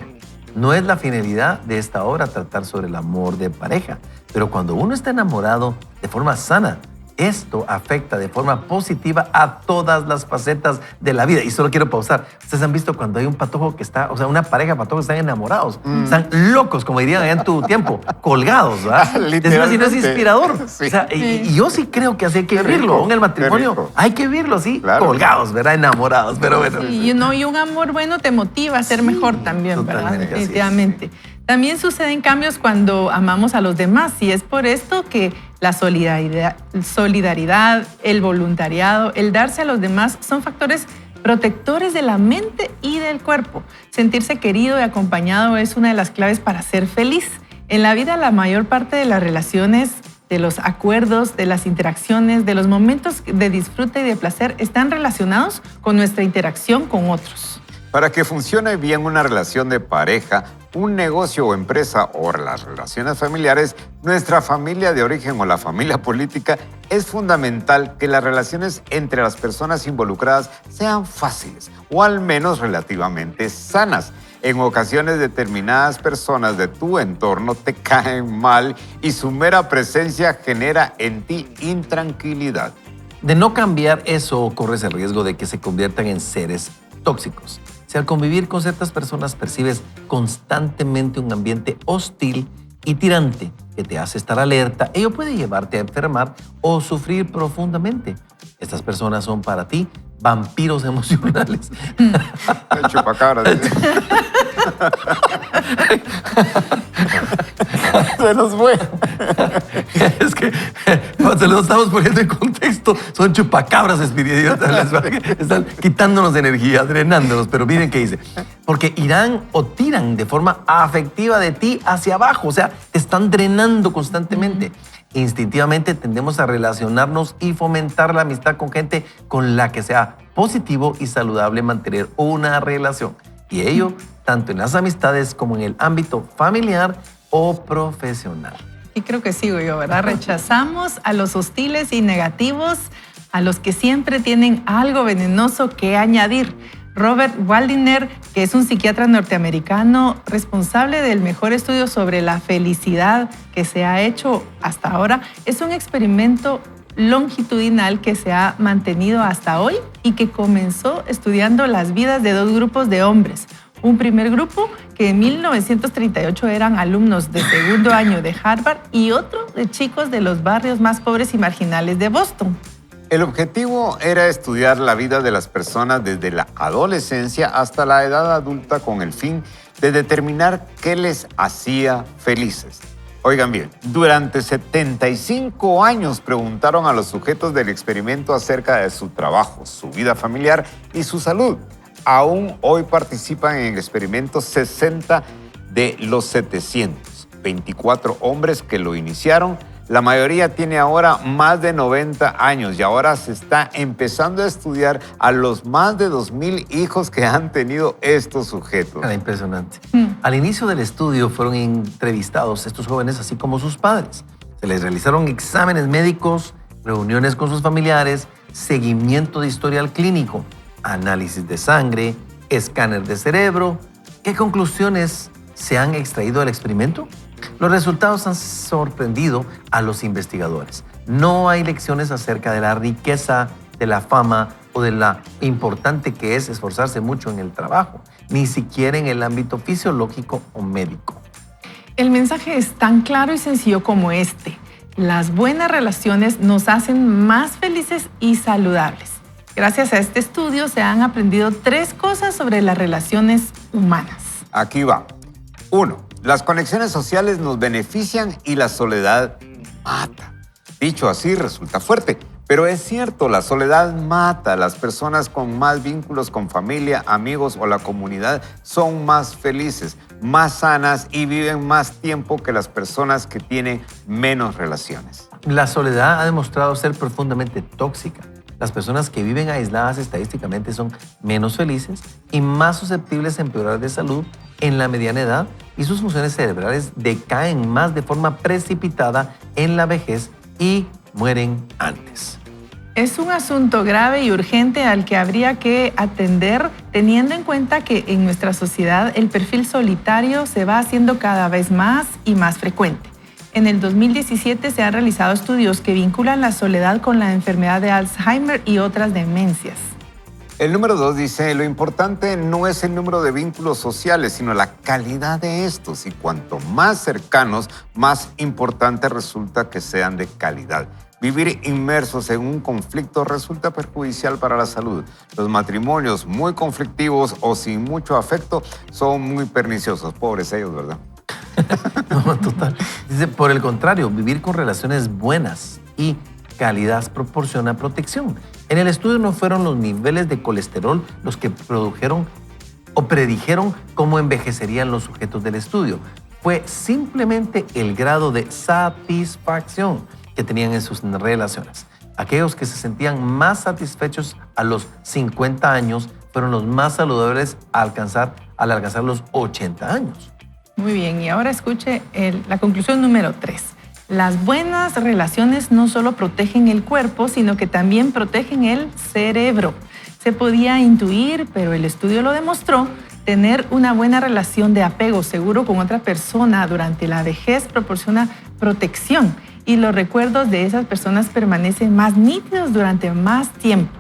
No es la finalidad de esta obra tratar sobre el amor de pareja, pero cuando uno está enamorado de forma sana, esto afecta de forma positiva a todas las facetas de la vida. Y solo quiero pausar. Ustedes han visto cuando hay un patojo que está, o sea, una pareja de patojos están enamorados. Están locos, como dirían allá en tu tiempo, colgados, ¿verdad? Literalmente. Es inspirador. Sí. O sea, y yo sí creo que así hay que Qué vivirlo. rico, En el qué matrimonio rico. hay que vivirlo así, Claro. colgados, ¿verdad? Enamorados. Pero bueno. Y un amor bueno te motiva a ser mejor también, ¿verdad? totalmente, así es. Definitivamente. También suceden cambios cuando amamos a los demás y es por esto que la solidaridad, el voluntariado, el darse a los demás son factores protectores de la mente y del cuerpo. Sentirse querido y acompañado es una de las claves para ser feliz. En la vida, la mayor parte de las relaciones, de los acuerdos, de las interacciones, de los momentos de disfrute y de placer están relacionados con nuestra interacción con otros. Para que funcione bien una relación de pareja, un negocio o empresa o las relaciones familiares, nuestra familia de origen o la familia política, es fundamental que las relaciones entre las personas involucradas sean fáciles o al menos relativamente sanas. En ocasiones determinadas personas de tu entorno te caen mal y su mera presencia genera en ti intranquilidad. De no cambiar eso, corres el riesgo de que se conviertan en seres tóxicos. Si al convivir con ciertas personas percibes constantemente un ambiente hostil y tirante que te hace estar alerta, ello puede llevarte a enfermar o sufrir profundamente. Estas personas son para ti vampiros emocionales. Chupacabras. Se nos fue. Es que se lo estamos poniendo en contexto. Son chupacabras espirituales. Están quitándonos energía, drenándonos. Pero miren qué dice. Porque irán o tiran de forma afectiva de ti hacia abajo. O sea, te están drenando constantemente. Instintivamente tendemos a relacionarnos y fomentar la amistad con gente con la que sea positivo y saludable mantener una relación. Y ello tanto en las amistades como en el ámbito familiar o profesional. Y creo que sigo yo, ¿verdad? Rechazamos a los hostiles y negativos, a los que siempre tienen algo venenoso que añadir. Robert Waldiner, que es un psiquiatra norteamericano responsable del mejor estudio sobre la felicidad que se ha hecho hasta ahora, es un experimento longitudinal que se ha mantenido hasta hoy y que comenzó estudiando las vidas de dos grupos de hombres. Un primer grupo que en 1938 eran alumnos de segundo año de Harvard y otro de chicos de los barrios más pobres y marginales de Boston. El objetivo era estudiar la vida de las personas desde la adolescencia hasta la edad adulta con el fin de determinar qué les hacía felices. Oigan bien, durante 75 años preguntaron a los sujetos del experimento acerca de su trabajo, su vida familiar y su salud. Aún hoy participan en el experimento 60 de los 724 hombres que lo iniciaron. La mayoría tiene ahora más de 90 años y ahora se está empezando a estudiar a los más de 2,000 hijos que han tenido estos sujetos. Era impresionante. Al inicio del estudio fueron entrevistados estos jóvenes, así como sus padres. Se les realizaron exámenes médicos, reuniones con sus familiares, seguimiento de historial clínico, análisis de sangre, escáner de cerebro. ¿Qué conclusiones se han extraído del experimento? Los resultados han sorprendido a los investigadores. No hay lecciones acerca de la riqueza, de la fama o de la importante que es esforzarse mucho en el trabajo, ni siquiera en el ámbito fisiológico o médico. El mensaje es tan claro y sencillo como este. Las buenas relaciones nos hacen más felices y saludables. Gracias a este estudio se han aprendido 3 cosas sobre las relaciones humanas. Aquí va. 1. Las conexiones sociales nos benefician y la soledad mata. Dicho así, resulta fuerte, pero es cierto, la soledad mata. Las personas con más vínculos con familia, amigos o la comunidad son más felices, más sanas y viven más tiempo que las personas que tienen menos relaciones. La soledad ha demostrado ser profundamente tóxica. Las personas que viven aisladas estadísticamente son menos felices y más susceptibles a empeorar de salud en la mediana edad y sus funciones cerebrales decaen más de forma precipitada en la vejez y mueren antes. Es un asunto grave y urgente al que habría que atender, teniendo en cuenta que en nuestra sociedad el perfil solitario se va haciendo cada vez más y más frecuente. En el 2017 se han realizado estudios que vinculan la soledad con la enfermedad de Alzheimer y otras demencias. El número 2 dice, lo importante no es el número de vínculos sociales, sino la calidad de estos. Y cuanto más cercanos, más importante resulta que sean de calidad. Vivir inmersos en un conflicto resulta perjudicial para la salud. Los matrimonios muy conflictivos o sin mucho afecto son muy perniciosos. Pobres ellos, ¿verdad? No, total. Dice, por el contrario, vivir con relaciones buenas y calidad proporciona protección. En el estudio no fueron los niveles de colesterol los que produjeron o predijeron cómo envejecerían los sujetos del estudio. Fue simplemente el grado de satisfacción que tenían en sus relaciones. Aquellos que se sentían más satisfechos a los 50 años fueron los más saludables al alcanzar los 80 años. Muy bien, y ahora escuche la conclusión número 3. Las buenas relaciones no solo protegen el cuerpo, sino que también protegen el cerebro. Se podía intuir, pero el estudio lo demostró, tener una buena relación de apego seguro con otra persona durante la vejez proporciona protección y los recuerdos de esas personas permanecen más nítidos durante más tiempo.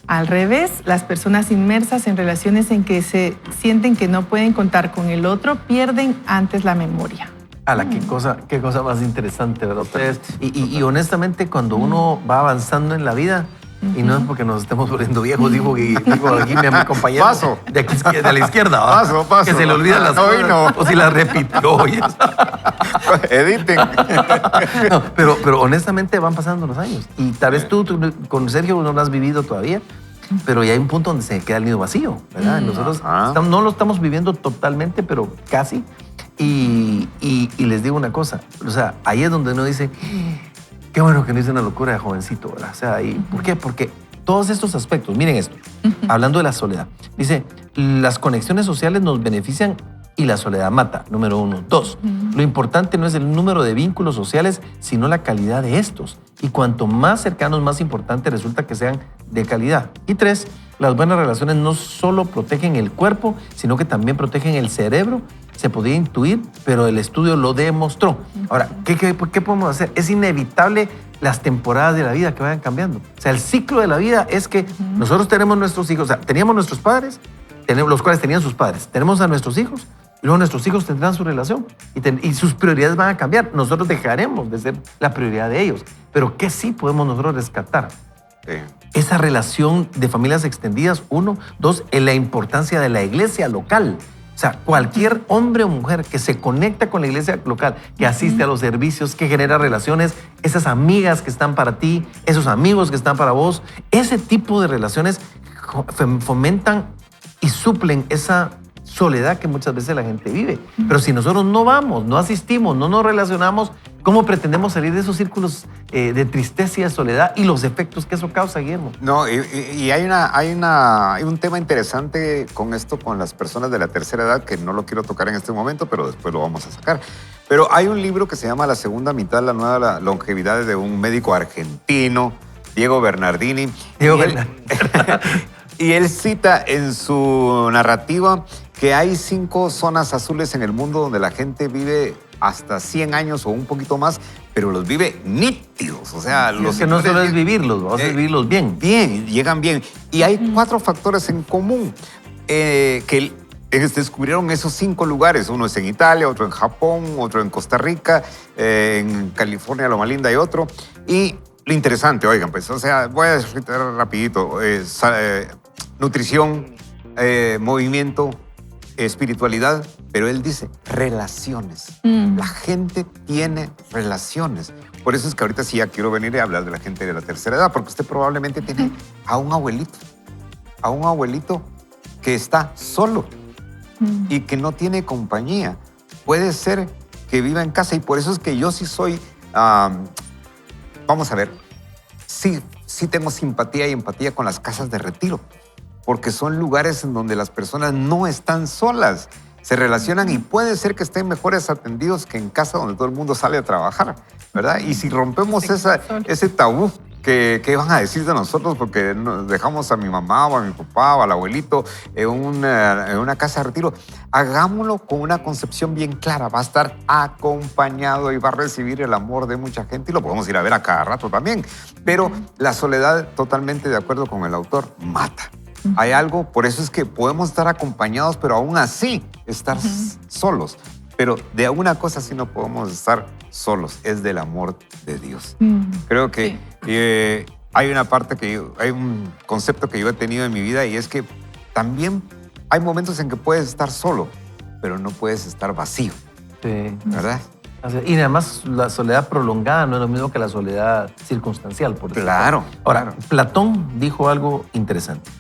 Al revés, las personas inmersas en relaciones en que se sienten que no pueden contar con el otro pierden antes la memoria. Qué cosa más interesante, ¿verdad? Ustedes, y honestamente, cuando uno va avanzando en la vida, y no es porque nos estemos volviendo viejos, digo aquí mi compañero. Paso. De la izquierda, ¿va? Paso. Que se le olvidan las cosas. No. O si las repitió. Editen. No, pero honestamente van pasando los años. Y tal vez tú con Sergio no lo has vivido todavía, pero ya hay un punto donde se queda el nido vacío, ¿verdad? Nosotros no lo estamos viviendo totalmente, pero casi. Y les digo una cosa, o sea, ahí es donde uno dice, qué bueno que no hice una locura de jovencito, ¿verdad? O sea, ¿y por qué? Porque todos estos aspectos, miren esto, hablando de la soledad, dice, las conexiones sociales nos benefician y la soledad mata, número 1. 2, lo importante no es el número de vínculos sociales, sino la calidad de estos. Y cuanto más cercanos, más importante resulta que sean de calidad. Y 3, las buenas relaciones no solo protegen el cuerpo, sino que también protegen el cerebro. Se podía intuir, pero el estudio lo demostró. Ahora, ¿qué podemos hacer? Es inevitable las temporadas de la vida que vayan cambiando. O sea, el ciclo de la vida es que nosotros tenemos nuestros hijos, o sea, teníamos nuestros padres, los cuales tenían sus padres. Tenemos a nuestros hijos, y luego nuestros hijos tendrán su relación y sus prioridades van a cambiar. Nosotros dejaremos de ser la prioridad de ellos. Pero ¿qué sí podemos nosotros rescatar? Esa relación de familias extendidas, 1. 2, en la importancia de la iglesia local. O sea, cualquier hombre o mujer que se conecta con la iglesia local, que asiste a los servicios, que genera relaciones, esas amigas que están para ti, esos amigos que están para vos, ese tipo de relaciones fomentan y suplen esa soledad que muchas veces la gente vive. Pero si nosotros no vamos, no asistimos, no nos relacionamos, ¿cómo pretendemos salir de esos círculos de tristeza y de soledad y los efectos que eso causa, Guillermo? No, y hay un tema interesante con esto, con las personas de la tercera edad, que no lo quiero tocar en este momento, pero después lo vamos a sacar. Pero hay un libro que se llama La segunda mitad, la nueva longevidad, de un médico argentino, Diego Bernardini. Y él cita en su narrativa que hay 5 zonas azules en el mundo donde la gente vive hasta 100 años o un poquito más, pero los vive nítidos. O sea, los que no solo es vivirlos, vamos a vivirlos bien. Bien, llegan bien. Y hay 4 factores en común que descubrieron esos 5 lugares. Uno es en Italia, otro en Japón, otro en Costa Rica, en California, Loma Linda y otro. Y lo interesante, oigan, pues, o sea, voy a explicar rapidito. Nutrición, movimiento, espiritualidad, pero él dice relaciones. La gente tiene relaciones. Por eso es que ahorita sí ya quiero venir y hablar de la gente de la tercera edad, porque usted probablemente tiene a un abuelito que está solo y que no tiene compañía. Puede ser que viva en casa y por eso es que yo sí soy, vamos a ver, sí tengo simpatía y empatía con las casas de retiro, porque son lugares en donde las personas no están solas, se relacionan y puede ser que estén mejores atendidos que en casa donde todo el mundo sale a trabajar, ¿verdad? Y si rompemos ese tabú que van a decir de nosotros porque dejamos a mi mamá o a mi papá o al abuelito en una casa de retiro, hagámoslo con una concepción bien clara. Va a estar acompañado y va a recibir el amor de mucha gente y lo podemos ir a ver a cada rato también. Pero la soledad, totalmente de acuerdo con el autor, mata. Hay algo, por eso es que podemos estar acompañados, pero aún así estar solos. Pero de alguna cosa sí no podemos estar solos, es del amor de Dios. Creo que hay una parte hay un concepto que yo he tenido en mi vida y es que también hay momentos en que puedes estar solo, pero no puedes estar vacío. Sí. ¿Verdad? Y además la soledad prolongada no es lo mismo que la soledad circunstancial, por decirlo. Claro. Ahora, claro. Platón dijo algo interesante.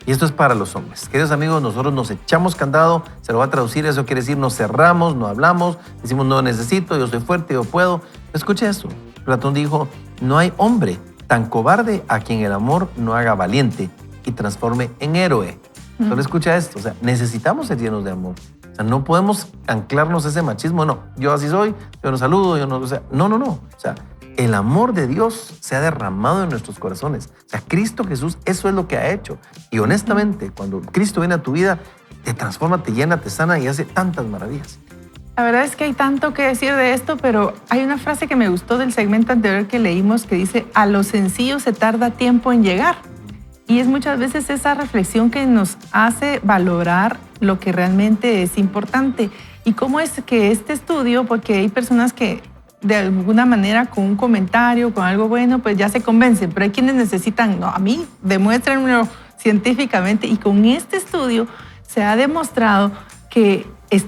Y esto es para los hombres. Queridos amigos, nosotros nos echamos candado, se lo va a traducir, eso quiere decir nos cerramos, no hablamos, decimos no necesito, yo soy fuerte, yo puedo. Escuche esto. Platón dijo, no hay hombre tan cobarde a quien el amor no haga valiente y transforme en héroe. Solo escucha esto, o sea, necesitamos ser llenos de amor. O sea, no podemos anclarnos a ese machismo, no, yo así soy, yo no saludo, yo no, o sea, no. O sea, el amor de Dios se ha derramado en nuestros corazones. O sea, Cristo Jesús, eso es lo que ha hecho. Y honestamente, cuando Cristo viene a tu vida, te transforma, te llena, te sana y hace tantas maravillas. La verdad es que hay tanto que decir de esto, pero hay una frase que me gustó del segmento anterior que leímos que dice, a lo sencillo se tarda tiempo en llegar. Y es muchas veces esa reflexión que nos hace valorar lo que realmente es importante. Y cómo es que este estudio, porque hay personas que de alguna manera con un comentario, con algo bueno, pues ya se convencen, pero hay quienes necesitan, no, a mí, demuéstrenlo científicamente, y con este estudio se ha demostrado que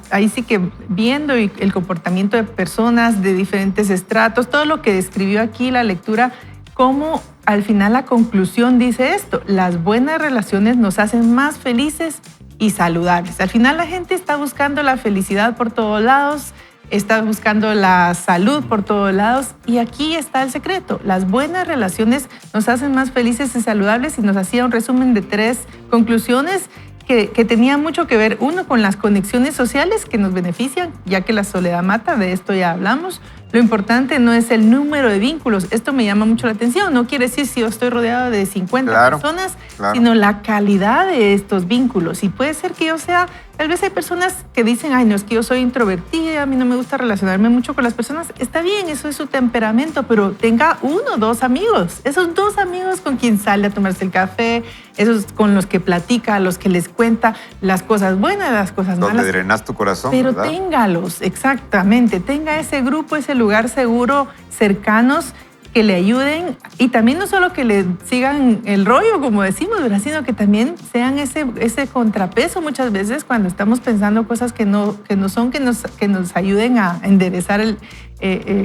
ahí sí que viendo el comportamiento de personas de diferentes estratos, todo lo que describió aquí la lectura, cómo al final la conclusión dice esto, las buenas relaciones nos hacen más felices y saludables. Al final la gente está buscando la felicidad por todos lados, estás buscando la salud por todos lados. Y aquí está el secreto. Las buenas relaciones nos hacen más felices y saludables, y nos hacía un resumen de 3 conclusiones que tenía mucho que ver, uno, con las conexiones sociales que nos benefician, ya que la soledad mata, de esto ya hablamos. Lo importante no es el número de vínculos, esto me llama mucho la atención, no quiere decir si yo estoy rodeado de 50 personas, sino la calidad de estos vínculos. Y puede ser que yo sea, tal vez hay personas que dicen, ay, no, es que yo soy introvertida, a mí no me gusta relacionarme mucho con las personas. Está bien, eso es su temperamento, pero tenga 1 o 2 amigos, esos 2 amigos con quien sale a tomarse el café, esos con los que platica, los que les cuenta las cosas buenas, las cosas malas. Donde drenas tu corazón, pero ¿verdad? Téngalos, exactamente, tenga ese grupo, ese lugar seguro, cercanos, que le ayuden, y también no solo que le sigan el rollo, como decimos, ¿verdad?, sino que también sean ese contrapeso muchas veces cuando estamos pensando cosas que nos ayuden a enderezar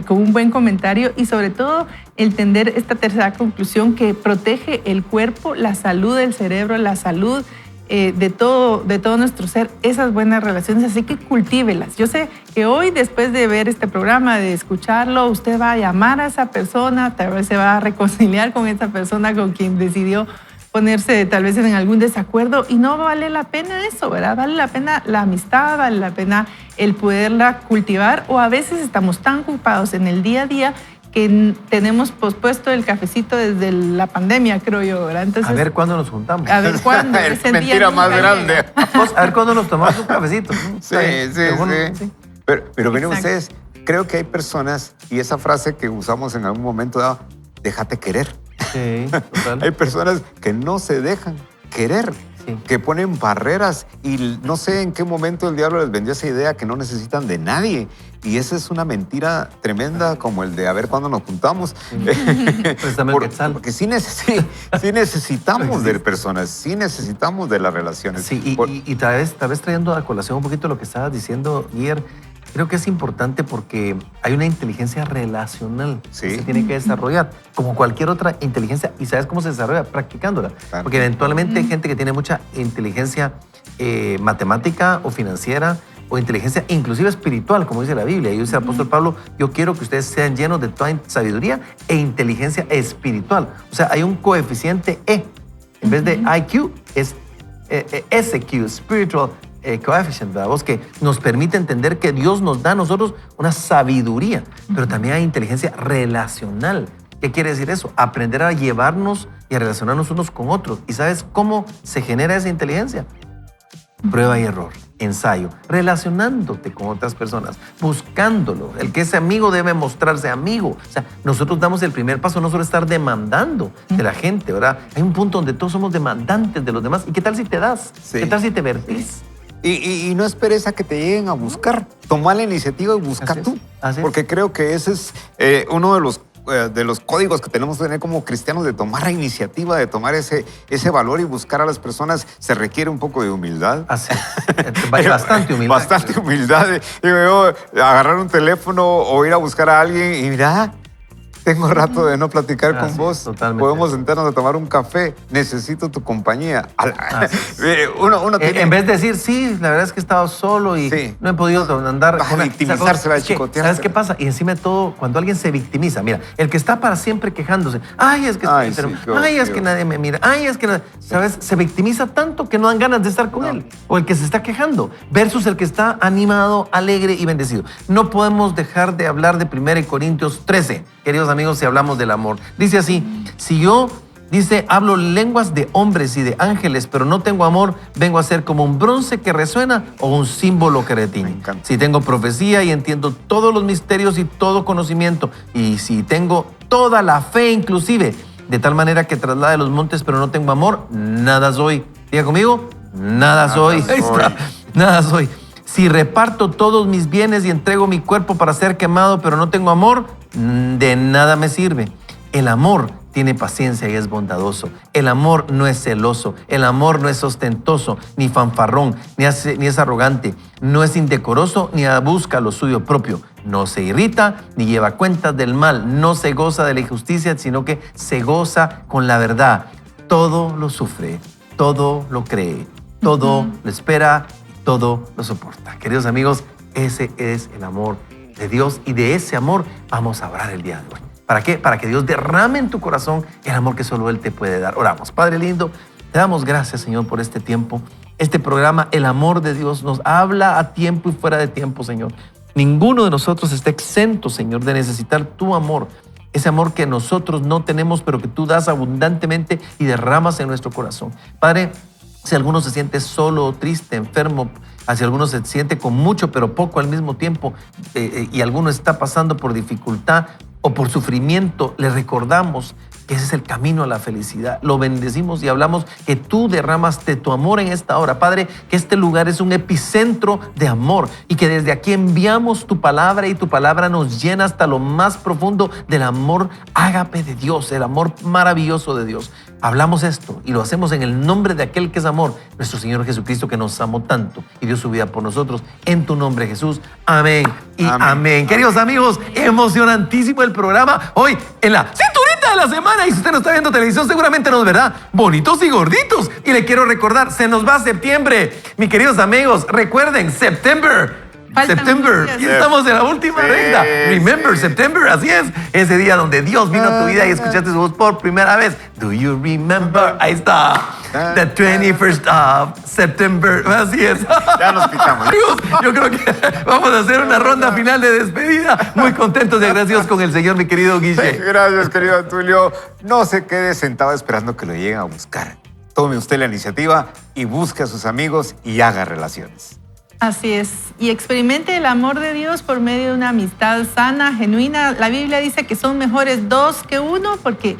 con un buen comentario, y sobre todo entender esta tercera conclusión, que protege el cuerpo, la salud del cerebro, la salud de todo nuestro ser, esas buenas relaciones, así que cultívelas. Yo sé que hoy, después de ver este programa, de escucharlo, usted va a llamar a esa persona, tal vez se va a reconciliar con esa persona con quien decidió ponerse tal vez en algún desacuerdo, y no vale la pena eso, ¿verdad? Vale la pena la amistad, vale la pena el poderla cultivar, o a veces estamos tan ocupados en el día a día que tenemos pospuesto el cafecito desde la pandemia, creo yo, ¿verdad? Entonces, A ver cuándo nos juntamos. a ver cuándo. Es Ese día mentira nunca más grande. llega. A ver cuándo nos tomamos un cafecito. Sí, Sí. Pero miren Exacto. ustedes, creo que hay personas, y esa frase que usamos en algún momento dado, déjate querer. Sí, total. Hay personas que no se dejan querer, Sí. que ponen barreras, y no sé en qué momento el diablo les vendió esa idea que no necesitan de nadie. Y esa es una mentira tremenda, como el de a ver cuándo nos juntamos. Préstame el quetzal. Porque sí necesitamos de personas, sí necesitamos de las relaciones. Sí, y tal vez trayendo a colación un poquito lo que estabas diciendo, Guillermo, creo que es importante porque hay una inteligencia relacional Sí. que se tiene que desarrollar, como cualquier otra inteligencia. ¿Y sabes cómo se desarrolla? Practicándola. Claro. Porque eventualmente hay gente que tiene mucha inteligencia matemática o financiera, o inteligencia inclusive espiritual, como dice la Biblia. Y dice el apóstol Pablo, yo quiero que ustedes sean llenos de toda sabiduría e inteligencia espiritual. O sea, hay un coeficiente E. En vez de IQ, es SQ, Spiritual Coefficient, ¿verdad? Vos, que nos permite entender que Dios nos da a nosotros una sabiduría, pero también hay inteligencia relacional. ¿Qué quiere decir eso? Aprender a llevarnos y a relacionarnos unos con otros. ¿Y sabes cómo se genera esa inteligencia? Prueba y error, ensayo, relacionándote con otras personas, buscándolo. El que es amigo debe mostrarse amigo. O sea, nosotros damos el primer paso, no solo estar demandando de la gente, ¿verdad? Hay un punto donde todos somos demandantes de los demás. ¿Y qué tal si te das? Sí. ¿Qué tal si te vertís? Y no esperes a que te lleguen a buscar. Toma la iniciativa y busca Así es, tú. así es. Porque creo que ese es uno de los códigos que tenemos que tener como cristianos, de tomar la iniciativa, de tomar ese valor y buscar a las personas. Se requiere un poco de humildad. Así es. Bastante humildad. Bastante humildad. Digo yo, agarrar un teléfono o ir a buscar a alguien y mira, tengo rato de no platicar Así con es, vos. totalmente. Podemos sentarnos a tomar un café. Necesito tu compañía. Así es. Uno tiene... En vez de decir, sí, la verdad es que he estado solo y Sí. no he podido andar... Va a victimizarse, va a Es que, chicotearse. ¿sabes qué pasa? Y encima de todo, cuando alguien se victimiza, mira, el que está para siempre quejándose, ay, es que estoy Ay, enfermo, sí, qué ay, es horrible. que nadie me mira, ay, es que nadie... ¿Sabes? Se victimiza tanto que no dan ganas de estar con él. O el que se está quejando, versus el que está animado, alegre y bendecido. No podemos dejar de hablar de 1 Corintios 13, queridos amigos, si hablamos del amor. Dice así, si yo... Dice, hablo lenguas de hombres y de ángeles, pero no tengo amor, vengo a ser como un bronce que resuena o un símbolo que Me retiñe. encanta. Si tengo profecía y entiendo todos los misterios y todo conocimiento, y si tengo toda la fe inclusive, de tal manera que traslade los montes, pero no tengo amor, nada soy. Diga conmigo, nada soy. Ahí está. Nada soy. Si reparto todos mis bienes y entrego mi cuerpo para ser quemado, pero no tengo amor, de nada me sirve. El amor tiene paciencia y es bondadoso. El amor no es celoso. El amor no es ostentoso, ni fanfarrón, ni es arrogante. No es indecoroso, ni busca lo suyo propio. No se irrita, ni lleva cuentas del mal. No se goza de la injusticia, sino que se goza con la verdad. Todo lo sufre, todo lo cree, todo lo espera y todo lo soporta. Queridos amigos, ese es el amor de Dios y de ese amor vamos a orar el día de hoy. ¿Para qué? Para que Dios derrame en tu corazón el amor que solo Él te puede dar. Oramos. Padre lindo, te damos gracias, Señor, por este tiempo. Este programa, El Amor de Dios, nos habla a tiempo y fuera de tiempo, Señor. Ninguno de nosotros está exento, Señor, de necesitar tu amor. Ese amor que nosotros no tenemos, pero que tú das abundantemente y derramas en nuestro corazón. Padre, si alguno se siente solo, triste, enfermo, si alguno se siente con mucho pero poco al mismo tiempo, y alguno está pasando por dificultad o por sufrimiento, le recordamos que ese es el camino a la felicidad. Lo bendecimos y hablamos que tú derramaste tu amor en esta hora. Padre, que este lugar es un epicentro de amor y que desde aquí enviamos tu palabra y tu palabra nos llena hasta lo más profundo del amor ágape de Dios, el amor maravilloso de Dios. Hablamos esto y lo hacemos en el nombre de aquel que es amor, nuestro Señor Jesucristo, que nos amó tanto y dio su vida por nosotros. En tu nombre, Jesús. Amén y amén. Queridos amigos, emocionantísimo el programa. Hoy en la cinturita de la semana, y si usted no está viendo televisión, seguramente nos verá bonitos y gorditos. Y le quiero recordar, se nos va septiembre. Mis queridos amigos, recuerden, September. Y estamos en la última recta. Remember, September, así es. Ese día donde Dios vino a tu vida y escuchaste su voz por primera vez. Do you remember? Ahí está. The 21st of September. Así es. Ya nos picamos. Amigos, yo creo que vamos a hacer una ronda final de despedida. Muy contentos y agradecidos con el Señor, mi querido Guille. Gracias, querido Tulio. No se quede sentado esperando que lo lleguen a buscar. Tome usted la iniciativa y busque a sus amigos y haga relaciones. Así es. Y experimente el amor de Dios por medio de una amistad sana, genuina. La Biblia dice que son mejores dos que uno, porque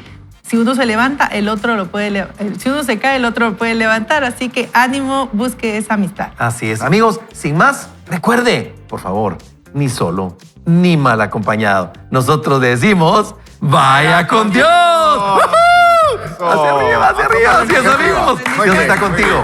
si uno se levanta, el otro lo puede si uno se cae, el otro lo puede levantar. Así que ánimo, busque esa amistad. Así es. Amigos, sin más, recuerde, por favor, ni solo, ni mal acompañado. Nosotros decimos, ¡vaya con Dios! ¡Hacia arriba, hacia arriba! Así es, amigos. Dios está contigo.